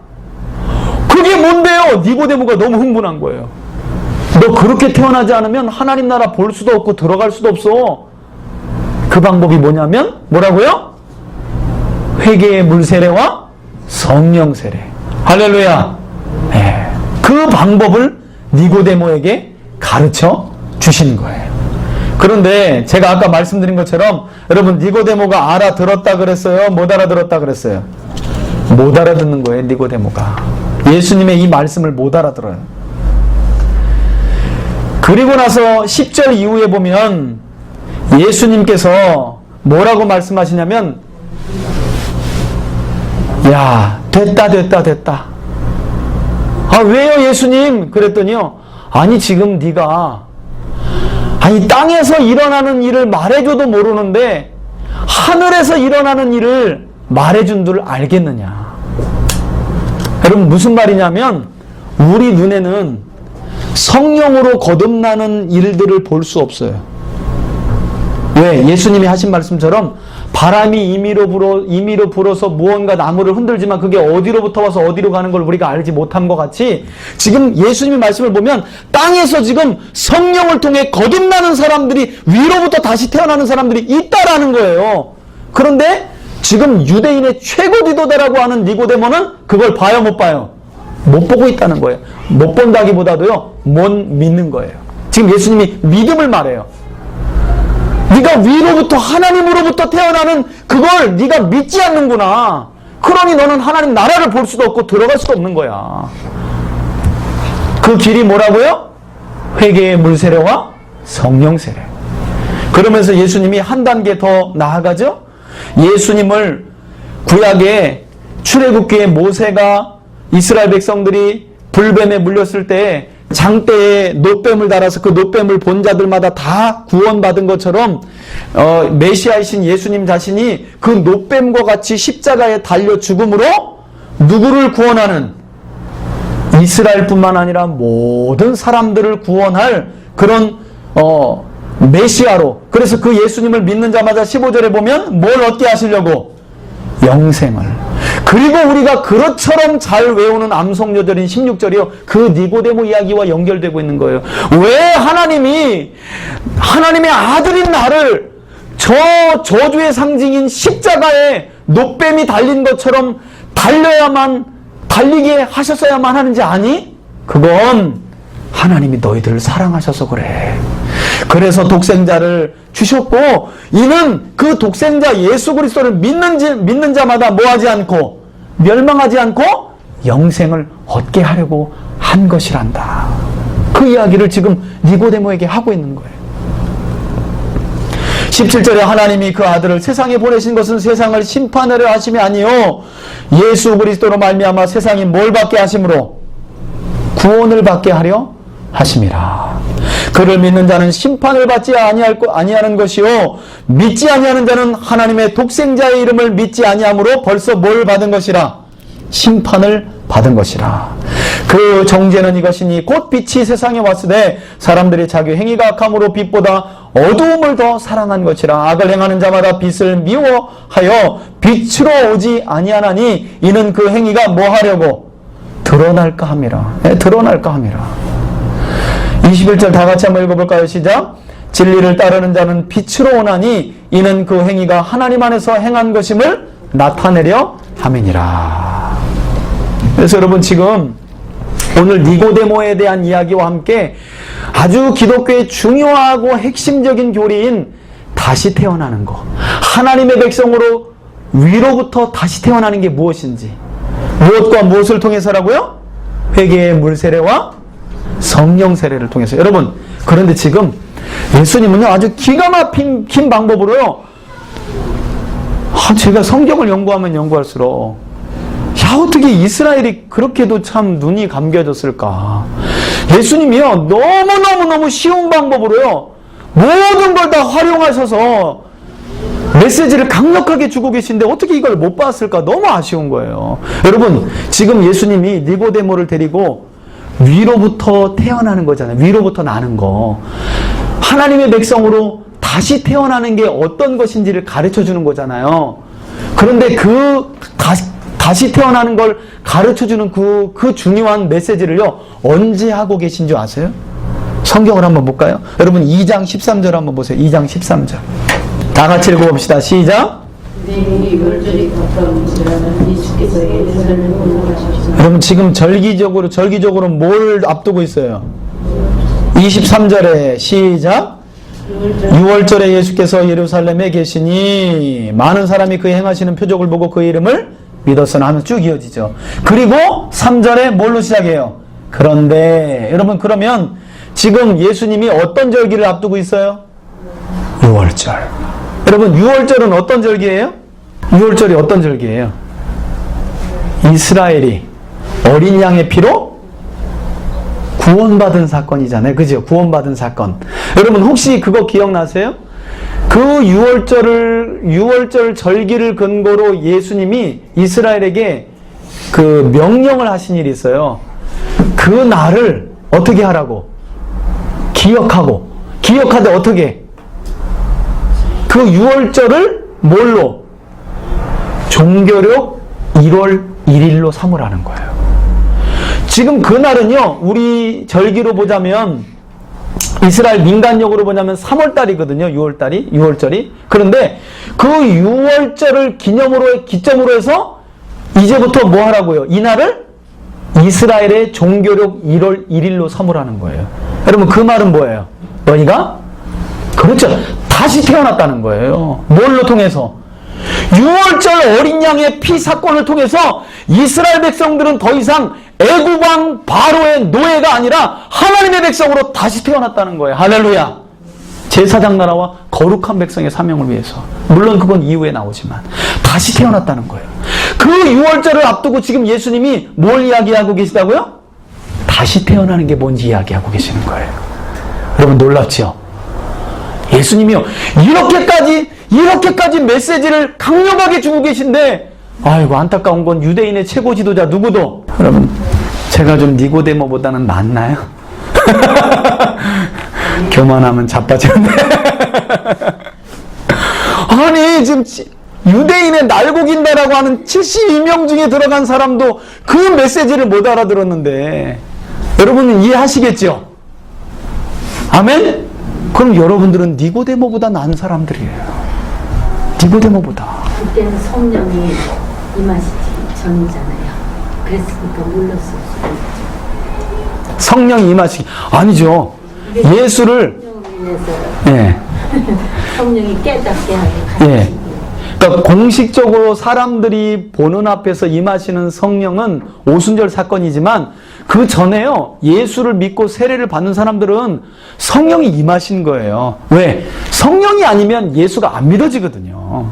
A: 그게 뭔데요? 니고데모가 너무 흥분한 거예요. 너 그렇게 태어나지 않으면 하나님 나라 볼 수도 없고 들어갈 수도 없어. 그 방법이 뭐냐면, 뭐라고요? 회개의 물 세례와 성령 세례. 할렐루야. 네. 그 방법을 니고데모에게 가르쳐 주시는 거예요. 그런데 제가 아까 말씀드린 것처럼 여러분, 니고데모가 알아들었다 그랬어요? 못 알아들었다 그랬어요? 못 알아듣는 거예요. 니고데모가 예수님의 이 말씀을 못 알아들어요. 그리고 나서 10절 이후에 보면 예수님께서 뭐라고 말씀하시냐면, 야, 됐다. 아, 왜요 예수님? 그랬더니요, 아니 지금 네가 땅에서 일어나는 일을 말해줘도 모르는데 하늘에서 일어나는 일을 말해준 줄 알겠느냐. 여러분, 무슨 말이냐면, 우리 눈에는 성령으로 거듭나는 일들을 볼 수 없어요. 왜? 예수님이 하신 말씀처럼 바람이 임의로 불어서 무언가 나무를 흔들지만 그게 어디로부터 와서 어디로 가는 걸 우리가 알지 못한 것 같이, 지금 예수님의 말씀을 보면 땅에서 지금 성령을 통해 거듭나는 사람들이, 위로부터 다시 태어나는 사람들이 있다라는 거예요. 그런데 지금 유대인의 최고 지도자라고 하는 니고데모는 그걸 봐요, 못 봐요? 못 보고 있다는 거예요. 못 본다기보다도요, 못 믿는 거예요. 지금 예수님이 믿음을 말해요. 네가 위로부터, 하나님으로부터 태어나는 그걸 네가 믿지 않는구나. 그러니 너는 하나님 나라를 볼 수도 없고 들어갈 수도 없는 거야. 그 길이 뭐라고요? 회개의 물세례와 성령 세례. 그러면서 예수님이 한 단계 더 나아가죠. 예수님을 구약의 출애굽기에 모세가 이스라엘 백성들이 불뱀에 물렸을 때 장대에 놋뱀을 달아서 그 놋뱀을 본 자들마다 다 구원받은 것처럼 메시아이신 예수님 자신이 그 놋뱀과 같이 십자가에 달려 죽음으로 누구를 구원하는, 이스라엘뿐만 아니라 모든 사람들을 구원할 그런 메시아로. 그래서 그 예수님을 믿는 자마다 15절에 보면 뭘 얻게 하시려고? 영생을. 그리고 우리가 그것처럼 잘 외우는 암송요절인 16절이요. 그 니고데모 이야기와 연결되고 있는 거예요. 왜 하나님의 아들인 나를 저 저주의 상징인 십자가에 놋뱀이 달린 것처럼 달리게 하셨어야만 하는지 아니? 그건 하나님이 너희들을 사랑하셔서 그래. 그래서 독생자를 주셨고, 이는 그 독생자 예수 그리스도를 믿는 자마다 뭐하지 않고, 멸망하지 않고 영생을 얻게 하려고 한 것이란다. 그 이야기를 지금 니고데모에게 하고 있는 거예요. 17절에 하나님이 그 아들을 세상에 보내신 것은 세상을 심판하려 하심이 아니요 예수 그리스도로 말미암아 세상이 뭘 받게 하심으로? 구원을 받게 하려 하심이라. 그를 믿는 자는 심판을 받지 아니하는 것이요 믿지 아니하는 자는 하나님의 독생자의 이름을 믿지 아니함으로 벌써 뭘 받은 것이라? 심판을 받은 것이라. 그 정죄는 이것이니 곧 빛이 세상에 왔으되 사람들이 자기 행위가 악함으로 빛보다 어두움을 더 사랑한 것이라. 악을 행하는 자마다 빛을 미워하여 빛으로 오지 아니하나니 이는 그 행위가 뭐 하려고? 드러날까 함이라. 드러날까 함이라. 21절 다 같이 한번 읽어볼까요? 시작. 진리를 따르는 자는 빛으로 오나니 이는 그 행위가 하나님 안에서 행한 것임을 나타내려 함이니라. 그래서 여러분 지금 오늘 니고데모에 대한 이야기와 함께 아주 기독교의 중요하고 핵심적인 교리인 다시 태어나는 것, 하나님의 백성으로 위로부터 다시 태어나는 게 무엇인지, 무엇과 무엇을 통해서라고요? 회개의 물세례와 성령 세례를 통해서. 여러분, 그런데 지금 예수님은요 아주 기가 막힌 방법으로요, 제가 성경을 연구하면 연구할수록 어떻게 이스라엘이 그렇게도 참 눈이 감겨졌을까. 예수님이요 너무너무 쉬운 방법으로요 모든 걸 다 활용하셔서 메시지를 강력하게 주고 계신데 어떻게 이걸 못 봤을까. 너무 아쉬운 거예요. 여러분 지금 예수님이 니고데모를 데리고 위로부터 태어나는 거잖아요. 위로부터 나는 거. 하나님의 백성으로 다시 태어나는 게 어떤 것인지를 가르쳐 주는 거잖아요. 그런데 그 다시 태어나는 걸 가르쳐 주는 그 중요한 메시지를요 언제 하고 계신 줄 아세요? 성경을 한번 볼까요? 여러분 2장 13절 한번 보세요. 2장 13절 다 같이 읽어봅시다. 시작. 여러분 지금 절기적으로 뭘 앞두고 있어요? 23절에 시작. 6월절에 예수께서 예루살렘에 계시니 많은 사람이 그의 행하시는 표적을 보고 그 이름을 믿었으나 하면 쭉 이어지죠. 그리고 3절에 뭘로 시작해요? 그런데 여러분 그러면 지금 예수님이 어떤 절기를 앞두고 있어요? 6월절. 여러분 6월절은 어떤 절기예요? 6월절이 어떤 절기예요? 이스라엘이 어린 양의 피로 구원받은 사건이잖아요. 그죠? 구원받은 사건. 여러분 혹시 그거 기억나세요? 그 6월절 절기를 근거로 예수님이 이스라엘에게 그 명령을 하신 일이 있어요. 그 날을 어떻게 하라고? 기억하되 어떻게? 그 6월절을 뭘로? 종교력 1월 1일로 삼으라는 거예요. 지금 그날은요, 우리 절기로 보자면, 이스라엘 민간력으로 보자면 3월달이거든요, 6월절이. 그런데 그 6월절을 기점으로 해서 이제부터 뭐 하라고요? 이날을 이스라엘의 종교력 1월 1일로 삼으라는 거예요. 여러분, 그 말은 뭐예요? 너희가? 그렇죠. 다시 태어났다는 거예요. 뭘로 통해서? 6월절 어린 양의 피 사건을 통해서 이스라엘 백성들은 더 이상 애굽왕 바로의 노예가 아니라 하나님의 백성으로 다시 태어났다는 거예요. 할렐루야. 제사장 나라와 거룩한 백성의 사명을 위해서. 물론 그건 이후에 나오지만 다시 태어났다는 거예요. 그 6월절을 앞두고 지금 예수님이 뭘 이야기하고 계시다고요? 다시 태어나는 게 뭔지 이야기하고 계시는 거예요. 여러분 놀랍죠? 예수님이요, 이렇게까지 메시지를 강력하게 주고 계신데, 아이고 안타까운 건 유대인의 최고 지도자 누구도, 여러분 제가 좀 니고데모보다는 낫나요? 교만하면 자빠지는데. 아니 지금 유대인의 날고긴다라고 하는 72명 중에 들어간 사람도 그 메시지를 못 알아들었는데, 여러분은 이해하시겠죠? 아멘? 그럼 여러분들은 니고데모보다 나은 사람들이에요. 니고데모보다.
B: 그때는 성령이 임하시기 전이잖아요. 그랬으니까 몰랐을 수도 있죠.
A: 성령이 임하시기, 아니죠. 예수를,
B: 성령을 인해서
A: 예.
B: 성령이 깨닫게 하고
A: 예.
B: 가르치기.
A: 그러니까 공식적으로 사람들이 보는 앞에서 임하시는 성령은 오순절 사건이지만, 그 전에요, 예수를 믿고 세례를 받는 사람들은 성령이 임하신 거예요. 왜? 성령이 아니면 예수가 안 믿어지거든요.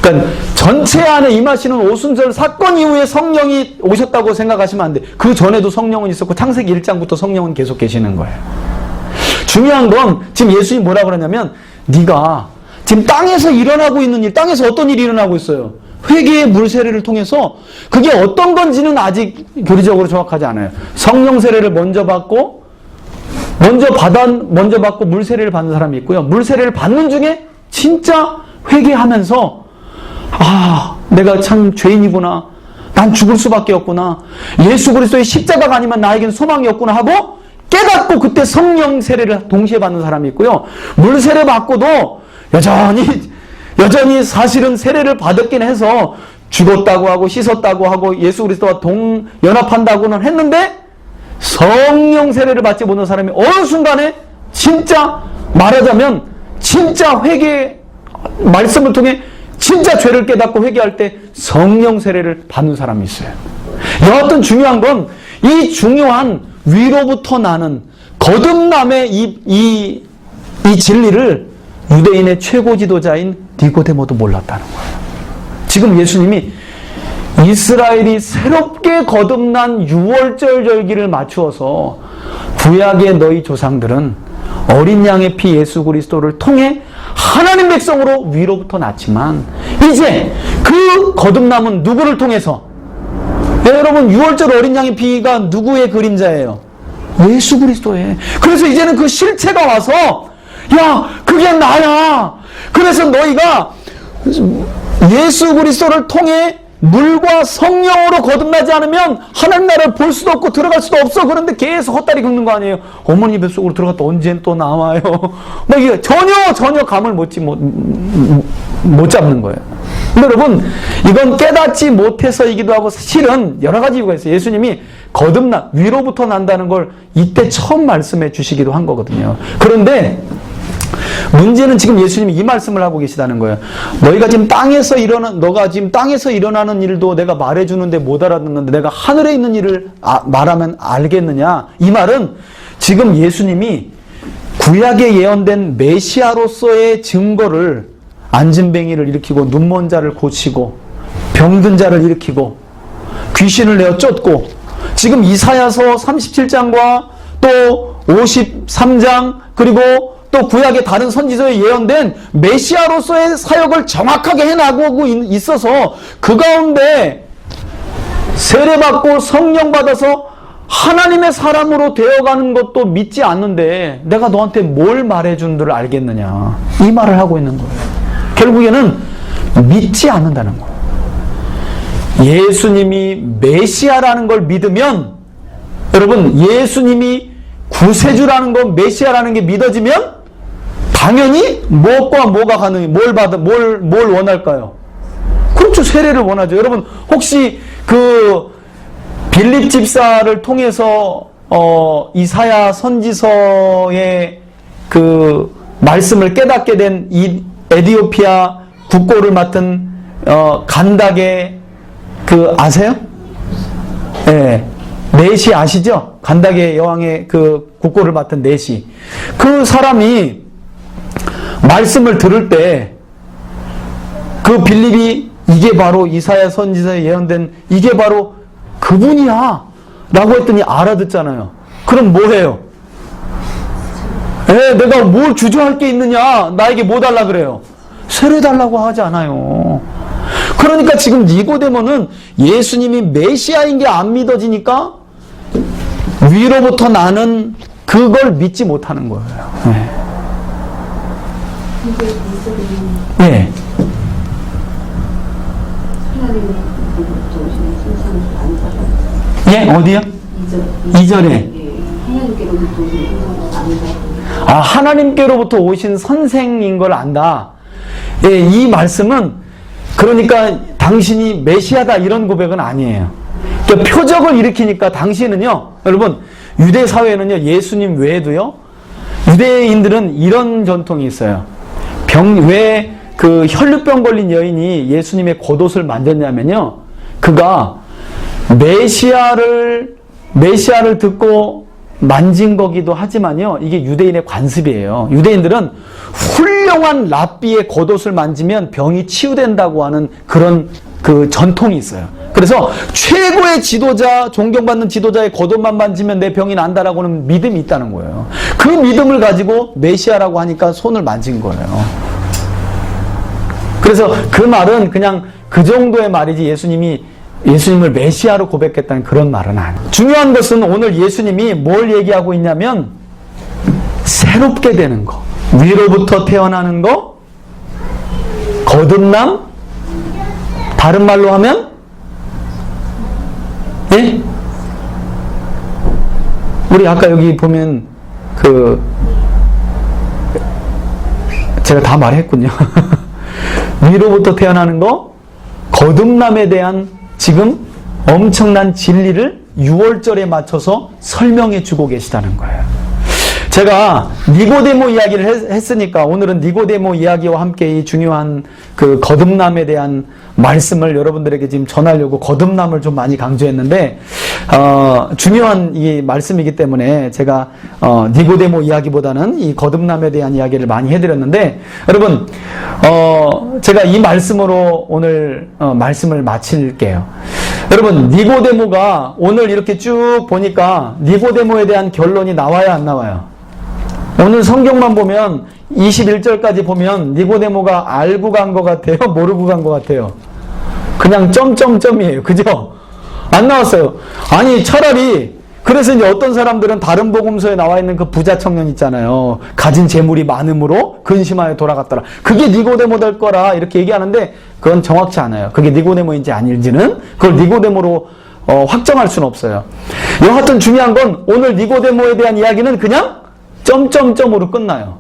A: 그러니까 전체 안에 임하시는 오순절 사건 이후에 성령이 오셨다고 생각하시면 안 돼. 그 전에도 성령은 있었고 창세기 1장부터 성령은 계속 계시는 거예요. 중요한 건 지금 예수님이 뭐라고 그러냐면, 네가 지금 땅에서 일어나고 있는 일, 땅에서 어떤 일이 일어나고 있어요? 회개의 물 세례를 통해서, 그게 어떤 건지는 아직 교리적으로 정확하지 않아요. 성령 세례를 먼저 받고 물 세례를 받는 사람이 있고요. 물 세례를 받는 중에 진짜 회개하면서, 아, 내가 참 죄인이구나. 난 죽을 수밖에 없구나. 예수 그리스도의 십자가가 아니면 나에겐 소망이 없구나 하고 깨닫고 그때 성령 세례를 동시에 받는 사람이 있고요. 물 세례 받고도 여전히 사실은 세례를 받았긴 해서 죽었다고 하고 씻었다고 하고 예수 그리스도와 동연합한다고는 했는데, 성령 세례를 받지 못한 사람이 어느 순간에 진짜 말하자면 진짜 회개 말씀을 통해 진짜 죄를 깨닫고 회개할 때 성령 세례를 받는 사람이 있어요. 여하튼 중요한 건 이 중요한 위로부터 나는 거듭남의 이 진리를 유대인의 최고 지도자인 니고데모도 몰랐다는 거예요. 지금 예수님이 이스라엘이 새롭게 거듭난 6월절 절기를 맞추어서 구약의 너희 조상들은 어린 양의 피 예수 그리스도를 통해 하나님 백성으로 위로부터 났지만, 이제 그 거듭남은 누구를 통해서? 네, 여러분 6월절 어린 양의 피가 누구의 그림자예요? 예수 그리스도의. 그래서 이제는 그 실체가 와서, 야, 그게 나야. 그래서 너희가 예수 그리스도를 통해 물과 성령으로 거듭나지 않으면 하나님 나라를 볼 수도 없고 들어갈 수도 없어. 그런데 계속 헛다리 긁는 거 아니에요? 어머니 뱃속으로 들어갔다 언제 또 나와요? 뭐 이게 전혀 감을 못 잡는 거예요. 근데 여러분, 이건 깨닫지 못해서이기도 하고 실은 여러 가지 이유가 있어요. 예수님이 위로부터 난다는 걸 이때 처음 말씀해 주시기도 한 거거든요. 그런데 문제는 지금 예수님이 이 말씀을 하고 계시다는 거예요. 너가 지금 땅에서 일어나는 일도 내가 말해주는데 못 알아듣는데 내가 하늘에 있는 일을 말하면 알겠느냐? 이 말은 지금 예수님이 구약에 예언된 메시아로서의 증거를, 안진뱅이를 일으키고 눈먼 자를 고치고 병든 자를 일으키고 귀신을 내어 쫓고, 지금 이사야서 37장과 또 53장 그리고 또 구약의 다른 선지서에 예언된 메시아로서의 사역을 정확하게 해나가고 있어서, 그 가운데 세례받고 성령 받아서 하나님의 사람으로 되어가는 것도 믿지 않는데 내가 너한테 뭘 말해준 줄 알겠느냐, 이 말을 하고 있는 거예요. 결국에는 믿지 않는다는 거예요. 예수님이 메시아라는 걸 믿으면, 여러분 예수님이 구세주라는 건, 메시아라는 게 믿어지면 당연히 무엇과 뭐가 가능해? 뭘 원할까요? 그렇죠. 세례를 원하죠. 여러분 혹시 그 빌립 집사를 통해서 이사야 선지서의 그 말씀을 깨닫게 된 이 에디오피아 국고를 맡은 간닥의 그 아세요? 예, 넷이 아시죠? 간닥의 여왕의 그 국고를 맡은 넷이. 그 사람이 말씀을 들을 때 그 빌립이 이게 바로 이사야 선지자에 예언된 이게 바로 그분이야 라고 했더니 알아듣잖아요. 그럼 뭐해요? 내가 뭘 주저할 게 있느냐? 나에게 뭐 달라 그래요? 세례 달라고 하지 않아요. 그러니까 지금 니고데모는 예수님이 메시아인 게 안 믿어지니까 위로부터 나는 그걸 믿지 못하는 거예요. 네. 예, 어디요? 2절에. 하나님께로부터 오신 선생인 걸 안다. 예, 이 말씀은 그러니까 당신이 메시아다 이런 고백은 아니에요. 그러니까 표적을 일으키니까 당시에는요, 여러분, 유대 사회에는요, 예수님 외에도요, 유대인들은 이런 전통이 있어요. 왜 그 혈루병 걸린 여인이 예수님의 겉옷을 만졌냐면요, 그가 메시아를 듣고 만진 거기도 하지만요, 이게 유대인의 관습이에요. 유대인들은 훌륭한 랍비의 겉옷을 만지면 병이 치유된다고 하는 그런 그 전통이 있어요. 그래서 최고의 지도자, 존경받는 지도자의 겉옷만 만지면 내 병이 난다라고는 믿음이 있다는 거예요. 그 믿음을 가지고 메시아라고 하니까 손을 만진 거예요. 그래서 그 말은 그냥 그 정도의 말이지 예수님을 메시아로 고백했다는 그런 말은 아니에요. 중요한 것은 오늘 예수님이 뭘 얘기하고 있냐면 새롭게 되는 거, 위로부터 태어나는 거, 거듭남, 다른 말로 하면 예? 우리 아까 여기 보면 제가 다 말했군요. 위로부터 태어나는 거, 거듭남에 대한 지금 엄청난 진리를 6월절에 맞춰서 설명해 주고 계시다는 거예요. 제가 니고데모 이야기를 했으니까 오늘은 니고데모 이야기와 함께 이 중요한 그 거듭남에 대한 말씀을 여러분들에게 지금 전하려고 거듭남을 좀 많이 강조했는데 중요한 이 말씀이기 때문에 제가 니고데모 이야기보다는 이 거듭남에 대한 이야기를 많이 해드렸는데 여러분 제가 이 말씀으로 오늘 말씀을 마칠게요. 여러분 니고데모가 오늘 이렇게 쭉 보니까 니고데모에 대한 결론이 나와요, 안 나와요? 오늘 성경만 보면 21절까지 보면 니고데모가 알고 간 것 같아요? 모르고 간 것 같아요? 그냥 점점점이에요. 그죠? 안 나왔어요. 아니 차라리 그래서 이제 어떤 사람들은 다른 복음서에 나와 있는 그 부자 청년 있잖아요. 가진 재물이 많음으로 근심하여 돌아갔더라. 그게 니고데모 될 거라 이렇게 얘기하는데 그건 정확치 않아요. 그게 니고데모인지 아닐지는 그걸 니고데모로 확정할 수는 없어요. 여하튼 중요한 건 오늘 니고데모에 대한 이야기는 그냥 점점점으로 끝나요.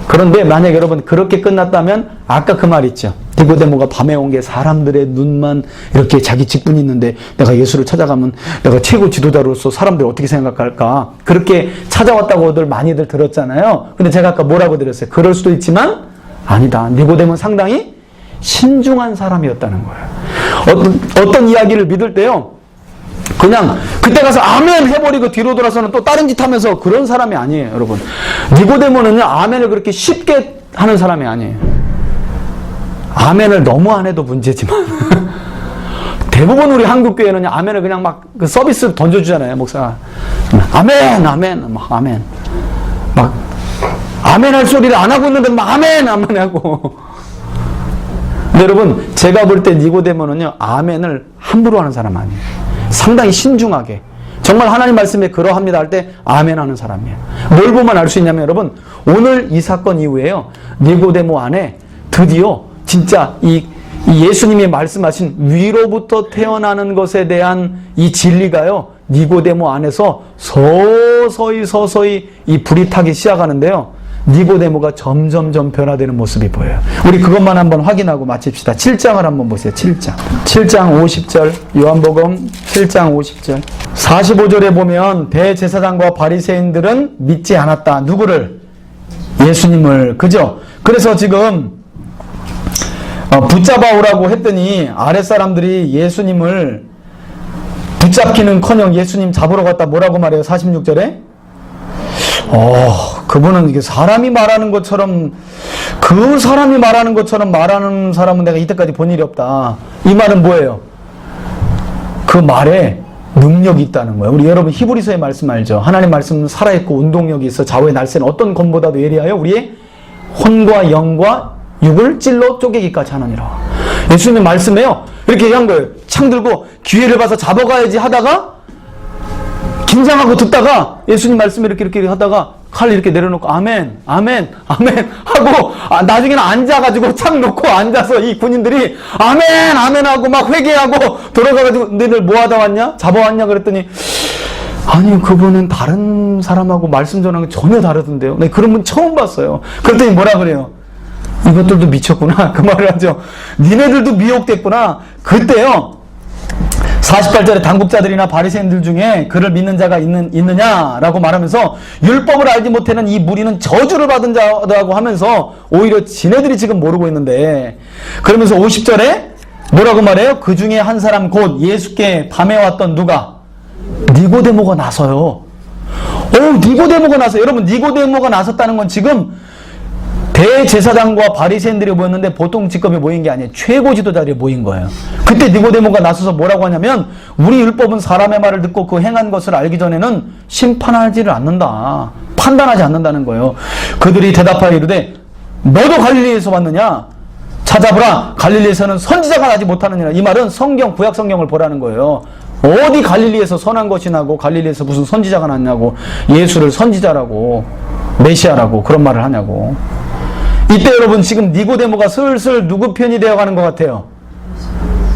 A: 그런데 만약 여러분 그렇게 끝났다면 아까 그 말 있죠. 니고데모가 밤에 온 게 사람들의 눈만 이렇게 자기 직분이 있는데 내가 예수를 찾아가면 내가 최고 지도자로서 사람들이 어떻게 생각할까 그렇게 찾아왔다고들 많이들 들었잖아요. 근데 제가 아까 뭐라고 드렸어요? 그럴 수도 있지만 아니다. 니고데모는 상당히 신중한 사람이었다는 거예요. 어떤 이야기를 믿을 때요, 그냥 그때 가서 아멘 해버리고 뒤로 돌아서는 또 다른 짓 하면서 그런 사람이 아니에요. 여러분 니고데모는요 아멘을 그렇게 쉽게 하는 사람이 아니에요. 아멘을 너무 안 해도 문제지만 대부분 우리 한국교회는 아멘을 그냥 막 그 서비스 던져주잖아요. 목사가 아멘 아멘 막 아멘 막 아멘 할 소리를 안 하고 있는데 막 아멘 하고. 근데 여러분 제가 볼 때 니고데모는요 아멘을 함부로 하는 사람 아니에요. 상당히 신중하게 정말 하나님 말씀에 그러합니다 할 때 아멘 하는 사람이에요. 뭘 보면 알 수 있냐면 여러분 오늘 이 사건 이후에요 니고데모 안에 드디어 진짜 이 예수님이 말씀하신 위로부터 태어나는 것에 대한 이 진리가요 니고데모 안에서 서서히 이 불이 타기 시작하는데요 니고데모가 점점점 변화되는 모습이 보여요. 우리 그것만 한번 확인하고 마칩시다. 7장을 한번 보세요. 7장 50절 요한복음 7장 50절 45절에 보면 대제사장과 바리새인들은 믿지 않았다. 누구를? 예수님을. 그죠? 그래서 지금 붙잡아 오라고 했더니 아랫사람들이 예수님을 붙잡기는커녕 예수님 잡으러 갔다 뭐라고 말해요? 46절에 그분은 이게 사람이 말하는 것처럼 그 사람이 말하는 것처럼 말하는 사람은 내가 이때까지 본 일이 없다. 이 말은 뭐예요? 그 말에 능력이 있다는 거예요. 우리 여러분 히브리서의 말씀 알죠? 하나님 말씀은 살아있고 운동력이 있어 좌우의 날쌘 어떤 검보다도 예리하여 우리의 혼과 영과 육을 찔러 쪼개기까지 하느니라. 예수님 말씀에요. 이렇게 한 거예요. 창 들고 기회를 봐서 잡아가야지 하다가 긴장하고 듣다가 예수님 말씀 이렇게 하다가 칼 이렇게 내려놓고 아멘 아멘 아멘 하고 나중에는 앉아가지고 창 놓고 앉아서 이 군인들이 아멘 아멘 하고 막 회개하고 돌아가가지고 너희들 뭐 하다 왔냐? 잡아왔냐? 그랬더니 아니 그분은 다른 사람하고 말씀 전하는 게 전혀 다르던데요. 네, 그런 분 처음 봤어요. 그랬더니 뭐라 그래요? 이것들도 미쳤구나 그 말을 하죠. 니네들도 미혹됐구나. 그때요 48절에 당국자들이나 바리새인들 중에 그를 믿는 자가 있느냐라고 말하면서 율법을 알지 못하는 이 무리는 저주를 받은 자라고 하면서 오히려 지네들이 지금 모르고 있는데 그러면서 50절에 뭐라고 말해요? 그 중에 한 사람 곧 예수께 밤에 왔던 누가? 니고데모가 나서요. 니고데모가 나서 여러분 니고데모가 나섰다는 건 지금 대제사장과 바리새인들이 모였는데 보통 직급이 모인 게 아니에요. 최고 지도자들이 모인 거예요. 그때 니고데모가 나서서 뭐라고 하냐면 우리 율법은 사람의 말을 듣고 그 행한 것을 알기 전에는 심판하지를 않는다. 판단하지 않는다는 거예요. 그들이 대답하여 이르되 너도 갈릴리에서 왔느냐? 찾아보라. 갈릴리에서는 선지자가 나지 못하느니라. 이 말은 성경 구약 성경을 보라는 거예요. 어디 갈릴리에서 선한 것이 나고 갈릴리에서 무슨 선지자가 났냐고 예수를 선지자라고 메시아라고 그런 말을 하냐고. 이때 여러분 지금 니고데모가 슬슬 누구 편이 되어가는 것 같아요?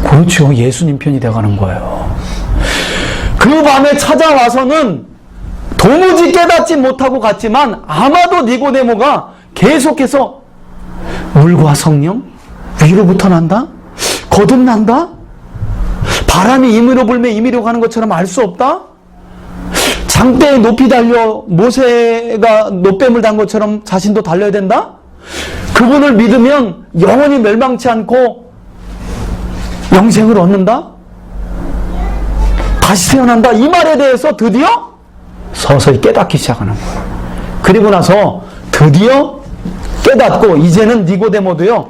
A: 그렇죠. 예수님 편이 되어가는 거예요. 그 밤에 찾아와서는 도무지 깨닫지 못하고 갔지만 아마도 니고데모가 계속해서 물과 성령? 위로부터 난다? 거듭난다? 바람이 임의로 불면 임의로 가는 것처럼 알 수 없다? 장대에 높이 달려 모세가 노뱀을 단 것처럼 자신도 달려야 된다? 그분을 믿으면 영원히 멸망치 않고 영생을 얻는다? 다시 태어난다? 이 말에 대해서 드디어 서서히 깨닫기 시작하는 거예요. 그리고 나서 드디어 깨닫고 이제는 니고데모도요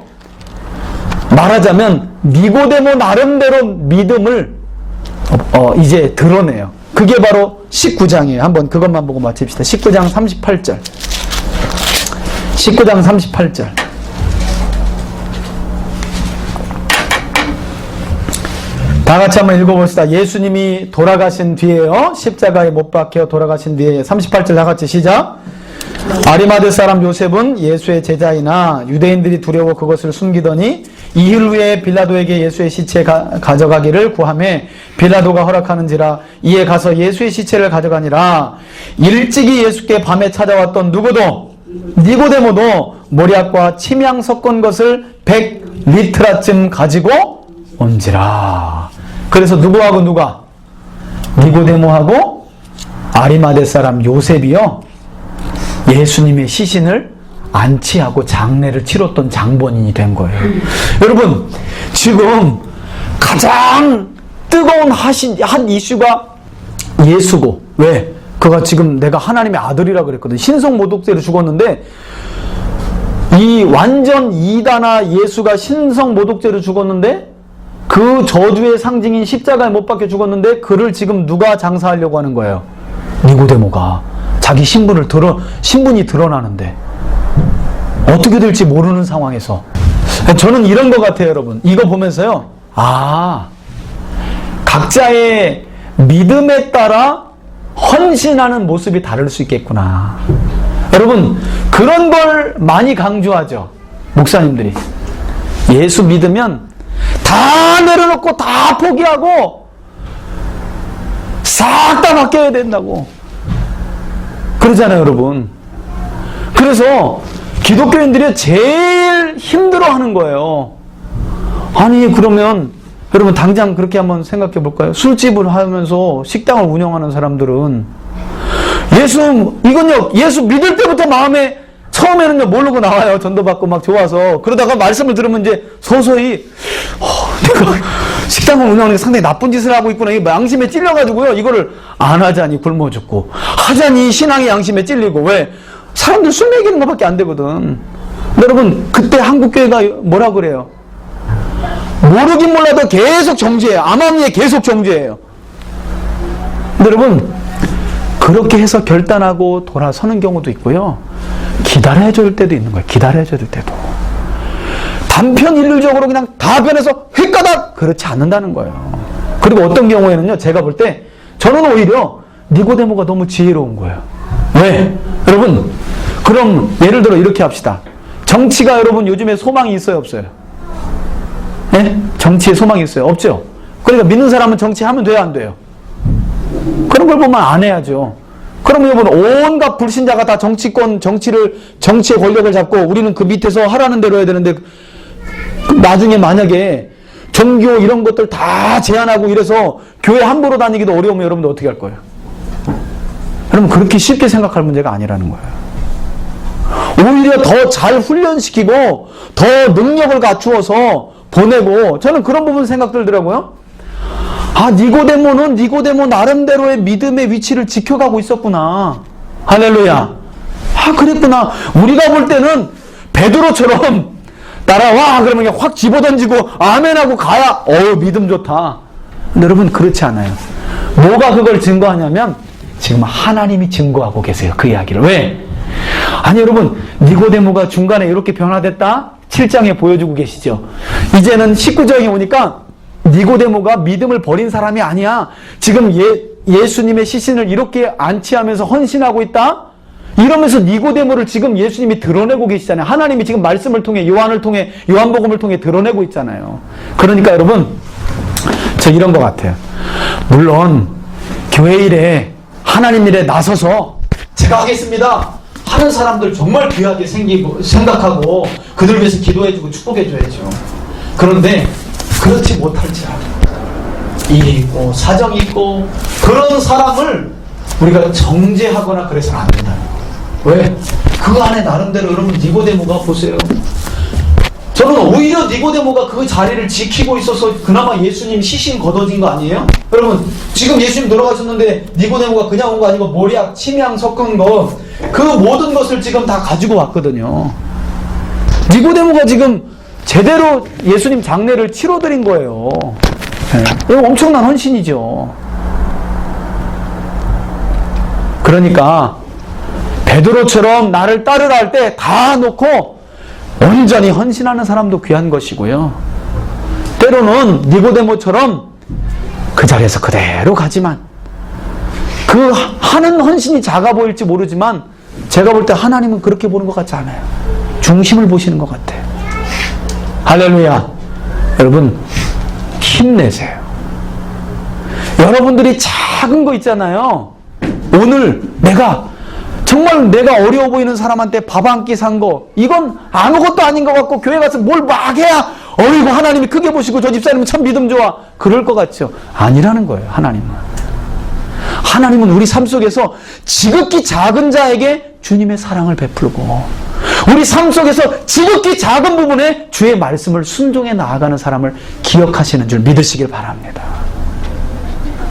A: 말하자면 니고데모 나름대로 믿음을 이제 드러내요. 그게 바로 19장이에요. 한번 그것만 보고 마칩시다. 19장 38절. 19장 38절. 다 같이 한번 읽어봅시다. 예수님이 돌아가신 뒤에요. 십자가에 못 박혀 돌아가신 뒤에 38절 다 같이 시작. 아리마대 사람 요셉은 예수의 제자이나 유대인들이 두려워 그것을 숨기더니 이흘 후에 빌라도에게 예수의 시체 가져가기를 구하매 빌라도가 허락하는지라 이에 가서 예수의 시체를 가져가니라. 일찍이 예수께 밤에 찾아왔던 누구도 니고데모도 모략과 침향 섞은 것을 100리트라쯤 가지고 온지라. 그래서 누구하고 누가? 니고데모하고 아리마대 사람 요셉이요 예수님의 시신을 안치하고 장례를 치렀던 장본인이 된 거예요. 여러분 지금 가장 뜨거운 한 이슈가 예수고 왜? 그가 지금 내가 하나님의 아들이라 그랬거든. 신성모독죄로 죽었는데 이 완전 이단아 예수가 신성모독죄로 죽었는데 그 저주의 상징인 십자가에 못 박혀 죽었는데 그를 지금 누가 장사하려고 하는 거예요? 니고데모가. 자기 신분이 드러나는데 어떻게 될지 모르는 상황에서 저는 이런 것 같아요. 여러분 이거 보면서요 각자의 믿음에 따라 헌신하는 모습이 다를 수 있겠구나. 여러분 그런 걸 많이 강조하죠. 목사님들이 예수 믿으면 다 내려놓고 다 포기하고 싹 다 맡겨야 된다고 그러잖아요. 여러분 그래서 기독교인들이 제일 힘들어하는 거예요. 아니 그러면 여러분 당장 그렇게 한번 생각해 볼까요? 술집을 하면서 식당을 운영하는 사람들은 이건요 예수 믿을 때부터 마음에 처음에는요 모르고 나와요. 전도받고 막 좋아서 그러다가 말씀을 들으면 이제 서서히 식당을 운영하는 게 상당히 나쁜 짓을 하고 있구나. 이 양심에 찔려가지고요. 이거를 안 하자니 굶어 죽고, 하자니 신앙의 양심에 찔리고. 왜? 사람들 술 먹이는 것밖에 안 되거든. 여러분, 그때 한국교회가 뭐라 그래요? 모르긴 몰라도 계속 정죄해요. 암암리에 계속 정죄해요. 근데 여러분, 그렇게 해서 결단하고 돌아서는 경우도 있고요. 기다려줄 때도 있는 거예요. 기다려줄 때도. 단편 일률적으로 그냥 다 변해서 휙가닥! 그렇지 않는다는 거예요. 그리고 어떤 경우에는요, 제가 볼 때, 저는 오히려 니고데모가 너무 지혜로운 거예요. 왜? 여러분, 그럼 예를 들어 이렇게 합시다. 정치가 여러분 요즘에 소망이 있어요, 없어요? 네? 정치에 소망이 있어요? 없죠? 그러니까 믿는 사람은 정치하면 돼요, 안 돼요? 그런 걸 보면 안 해야죠. 그러면 여러분, 온갖 불신자가 다 정치의 권력을 잡고 우리는 그 밑에서 하라는 대로 해야 되는데, 나중에 만약에 종교 이런 것들 다 제한하고 이래서 교회 함부로 다니기도 어려우면 여러분들 어떻게 할 거예요? 여러분, 그렇게 쉽게 생각할 문제가 아니라는 거예요. 오히려 더 잘 훈련시키고 더 능력을 갖추어서 보내고, 저는 그런 부분 생각 들더라고요. 아, 니고데모 나름대로의 믿음의 위치를 지켜가고 있었구나. 할렐루야. 아, 그랬구나. 우리가 볼 때는 베드로처럼 따라와 그러면 그냥 확 집어던지고 아멘하고 가야 믿음 좋다. 근데 여러분, 그렇지 않아요. 뭐가 그걸 증거하냐면 지금 하나님이 증거하고 계세요. 그 이야기를. 왜? 아니 여러분, 니고데모가 중간에 이렇게 변화됐다? 7장에 보여주고 계시죠. 이제는 19장에 오니까 니고데모가 믿음을 버린 사람이 아니야. 지금 예수님의 시신을 이렇게 안치하면서 헌신하고 있다? 이러면서 니고데모를 지금 예수님이 드러내고 계시잖아요. 하나님이 지금 말씀을 통해, 요한복음을 통해 드러내고 있잖아요. 그러니까 여러분, 저 이런 것 같아요. 물론 교회 일에, 하나님 일에 나서서 제가 하겠습니다 하는 사람들 정말 귀하게 생각하고 그들 위해서 기도해주고 축복해줘야죠. 그런데 그렇지 못할지라도 일이 있고 사정이 있고 그런 사람을 우리가 정죄하거나 그래서는 안 된다는 거예요. 왜? 그 안에 나름대로 여러분 니고데모가 보세요. 저는 오히려 니고데모가 그 자리를 지키고 있어서 그나마 예수님 시신 걷어진 거 아니에요? 여러분, 지금 예수님 돌아가셨는데 니고데모가 그냥 온 거 아니고 모략, 침향 섞은 거, 그 모든 것을 지금 다 가지고 왔거든요. 니고데모가 지금 제대로 예수님 장례를 치러드린 거예요. 네. 이거 엄청난 헌신이죠. 그러니까 베드로처럼 나를 따르라 할 때 다 놓고 온전히 헌신하는 사람도 귀한 것이고요. 때로는 니고데모처럼 그 자리에서 그대로 가지만 그 하는 헌신이 작아 보일지 모르지만 제가 볼 때 하나님은 그렇게 보는 것 같지 않아요. 중심을 보시는 것 같아요. 할렐루야. 여러분, 힘내세요. 여러분들이 작은 거 있잖아요. 오늘 정말 내가 어려워 보이는 사람한테 밥 한 끼 산 거, 이건 아무것도 아닌 것 같고 교회 가서 뭘 막 해야 어이구 하나님이 크게 보시고 저 집사님은 참 믿음 좋아 그럴 것 같죠. 아니라는 거예요. 하나님은 우리 삶 속에서 지극히 작은 자에게 주님의 사랑을 베풀고 우리 삶 속에서 지극히 작은 부분에 주의 말씀을 순종해 나아가는 사람을 기억하시는 줄 믿으시길 바랍니다.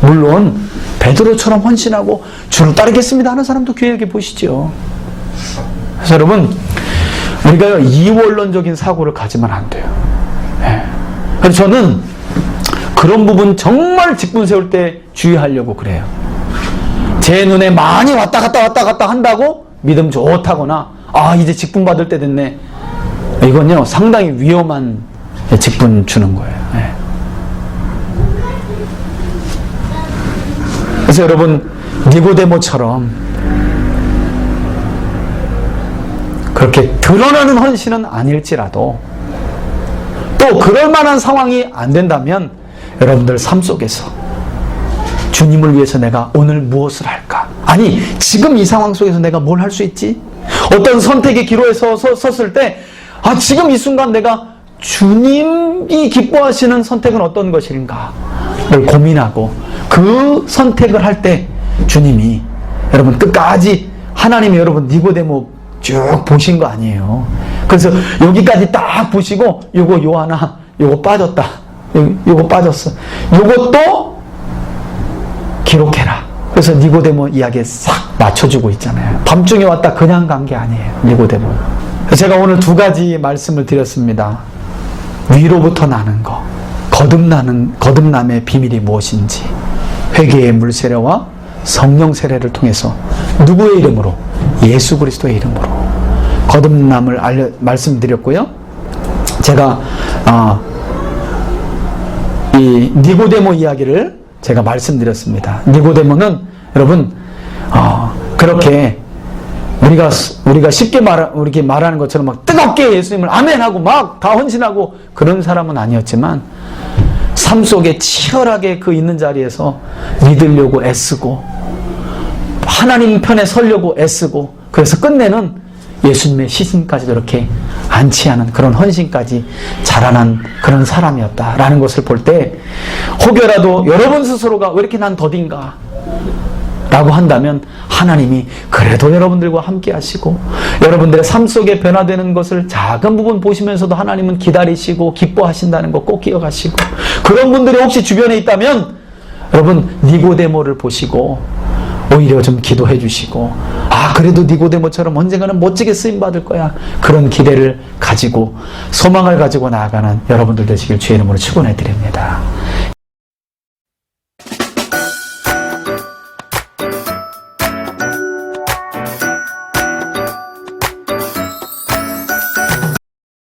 A: 물론 베드로처럼 헌신하고 주를 따르겠습니다 하는 사람도 귀하게 보시죠. 그래서 여러분, 우리가 이원론적인 사고를 가지면 안 돼요. 네. 그래서 저는 그런 부분 정말 직분 세울 때 주의하려고 그래요. 제 눈에 많이 왔다 갔다 한다고 믿음 좋다거나 이제 직분 받을 때 됐네, 이건요 상당히 위험한 직분 주는 거예요. 네. 그래서 여러분, 니고데모처럼 그렇게 드러나는 헌신은 아닐지라도 또 그럴 만한 상황이 안 된다면 여러분들 삶 속에서 주님을 위해서 내가 오늘 무엇을 할까? 아니, 지금 이 상황 속에서 내가 뭘 할 수 있지? 어떤 선택의 기로에 섰을 때 지금 이 순간 내가 주님이 기뻐하시는 선택은 어떤 것인가를 고민하고 그 선택을 할 때 주님이 여러분 끝까지 하나님이 여러분 니고데모 쭉 보신 거 아니에요. 그래서 여기까지 딱 보시고 요거 하나 요거 빠졌다 요거 빠졌어. 요것도 기록해라. 그래서 니고데모 이야기에 싹 맞춰주고 있잖아요. 밤중에 왔다 그냥 간 게 아니에요. 니고데모. 제가 오늘 두 말씀을 드렸습니다. 위로부터 나는 거, 거듭남의 비밀이 무엇인지, 회개의 물 세례와 성령 세례를 통해서 누구의 이름으로? 예수 그리스도의 이름으로 거듭남을 말씀드렸고요. 제가 이 니고데모 이야기를 제가 말씀드렸습니다. 니고데모는 여러분 그렇게 우리가 쉽게 말하는 것처럼 막 뜨겁게 예수님을 아멘하고 막 다 헌신하고 그런 사람은 아니었지만 삶 속에 치열하게 그 있는 자리에서 믿으려고 애쓰고 하나님 편에 서려고 애쓰고 그래서 끝내는 예수님의 시신까지도 이렇게 안치하는 그런 헌신까지 자라난 그런 사람이었다라는 것을 볼 때 혹여라도 여러분 스스로가 왜 이렇게 난 더딘가 라고 한다면 하나님이 그래도 여러분들과 함께 하시고 여러분들의 삶 속에 변화되는 것을 작은 부분 보시면서도 하나님은 기다리시고 기뻐하신다는 거 꼭 기억하시고 그런 분들이 혹시 주변에 있다면 여러분 니고데모를 보시고 오히려 좀 기도해 주시고 그래도 니고데모처럼 언젠가는 멋지게 쓰임받을 거야 그런 기대를 가지고 소망을 가지고 나아가는 여러분들 되시길 주의 이름으로 축원해 드립니다.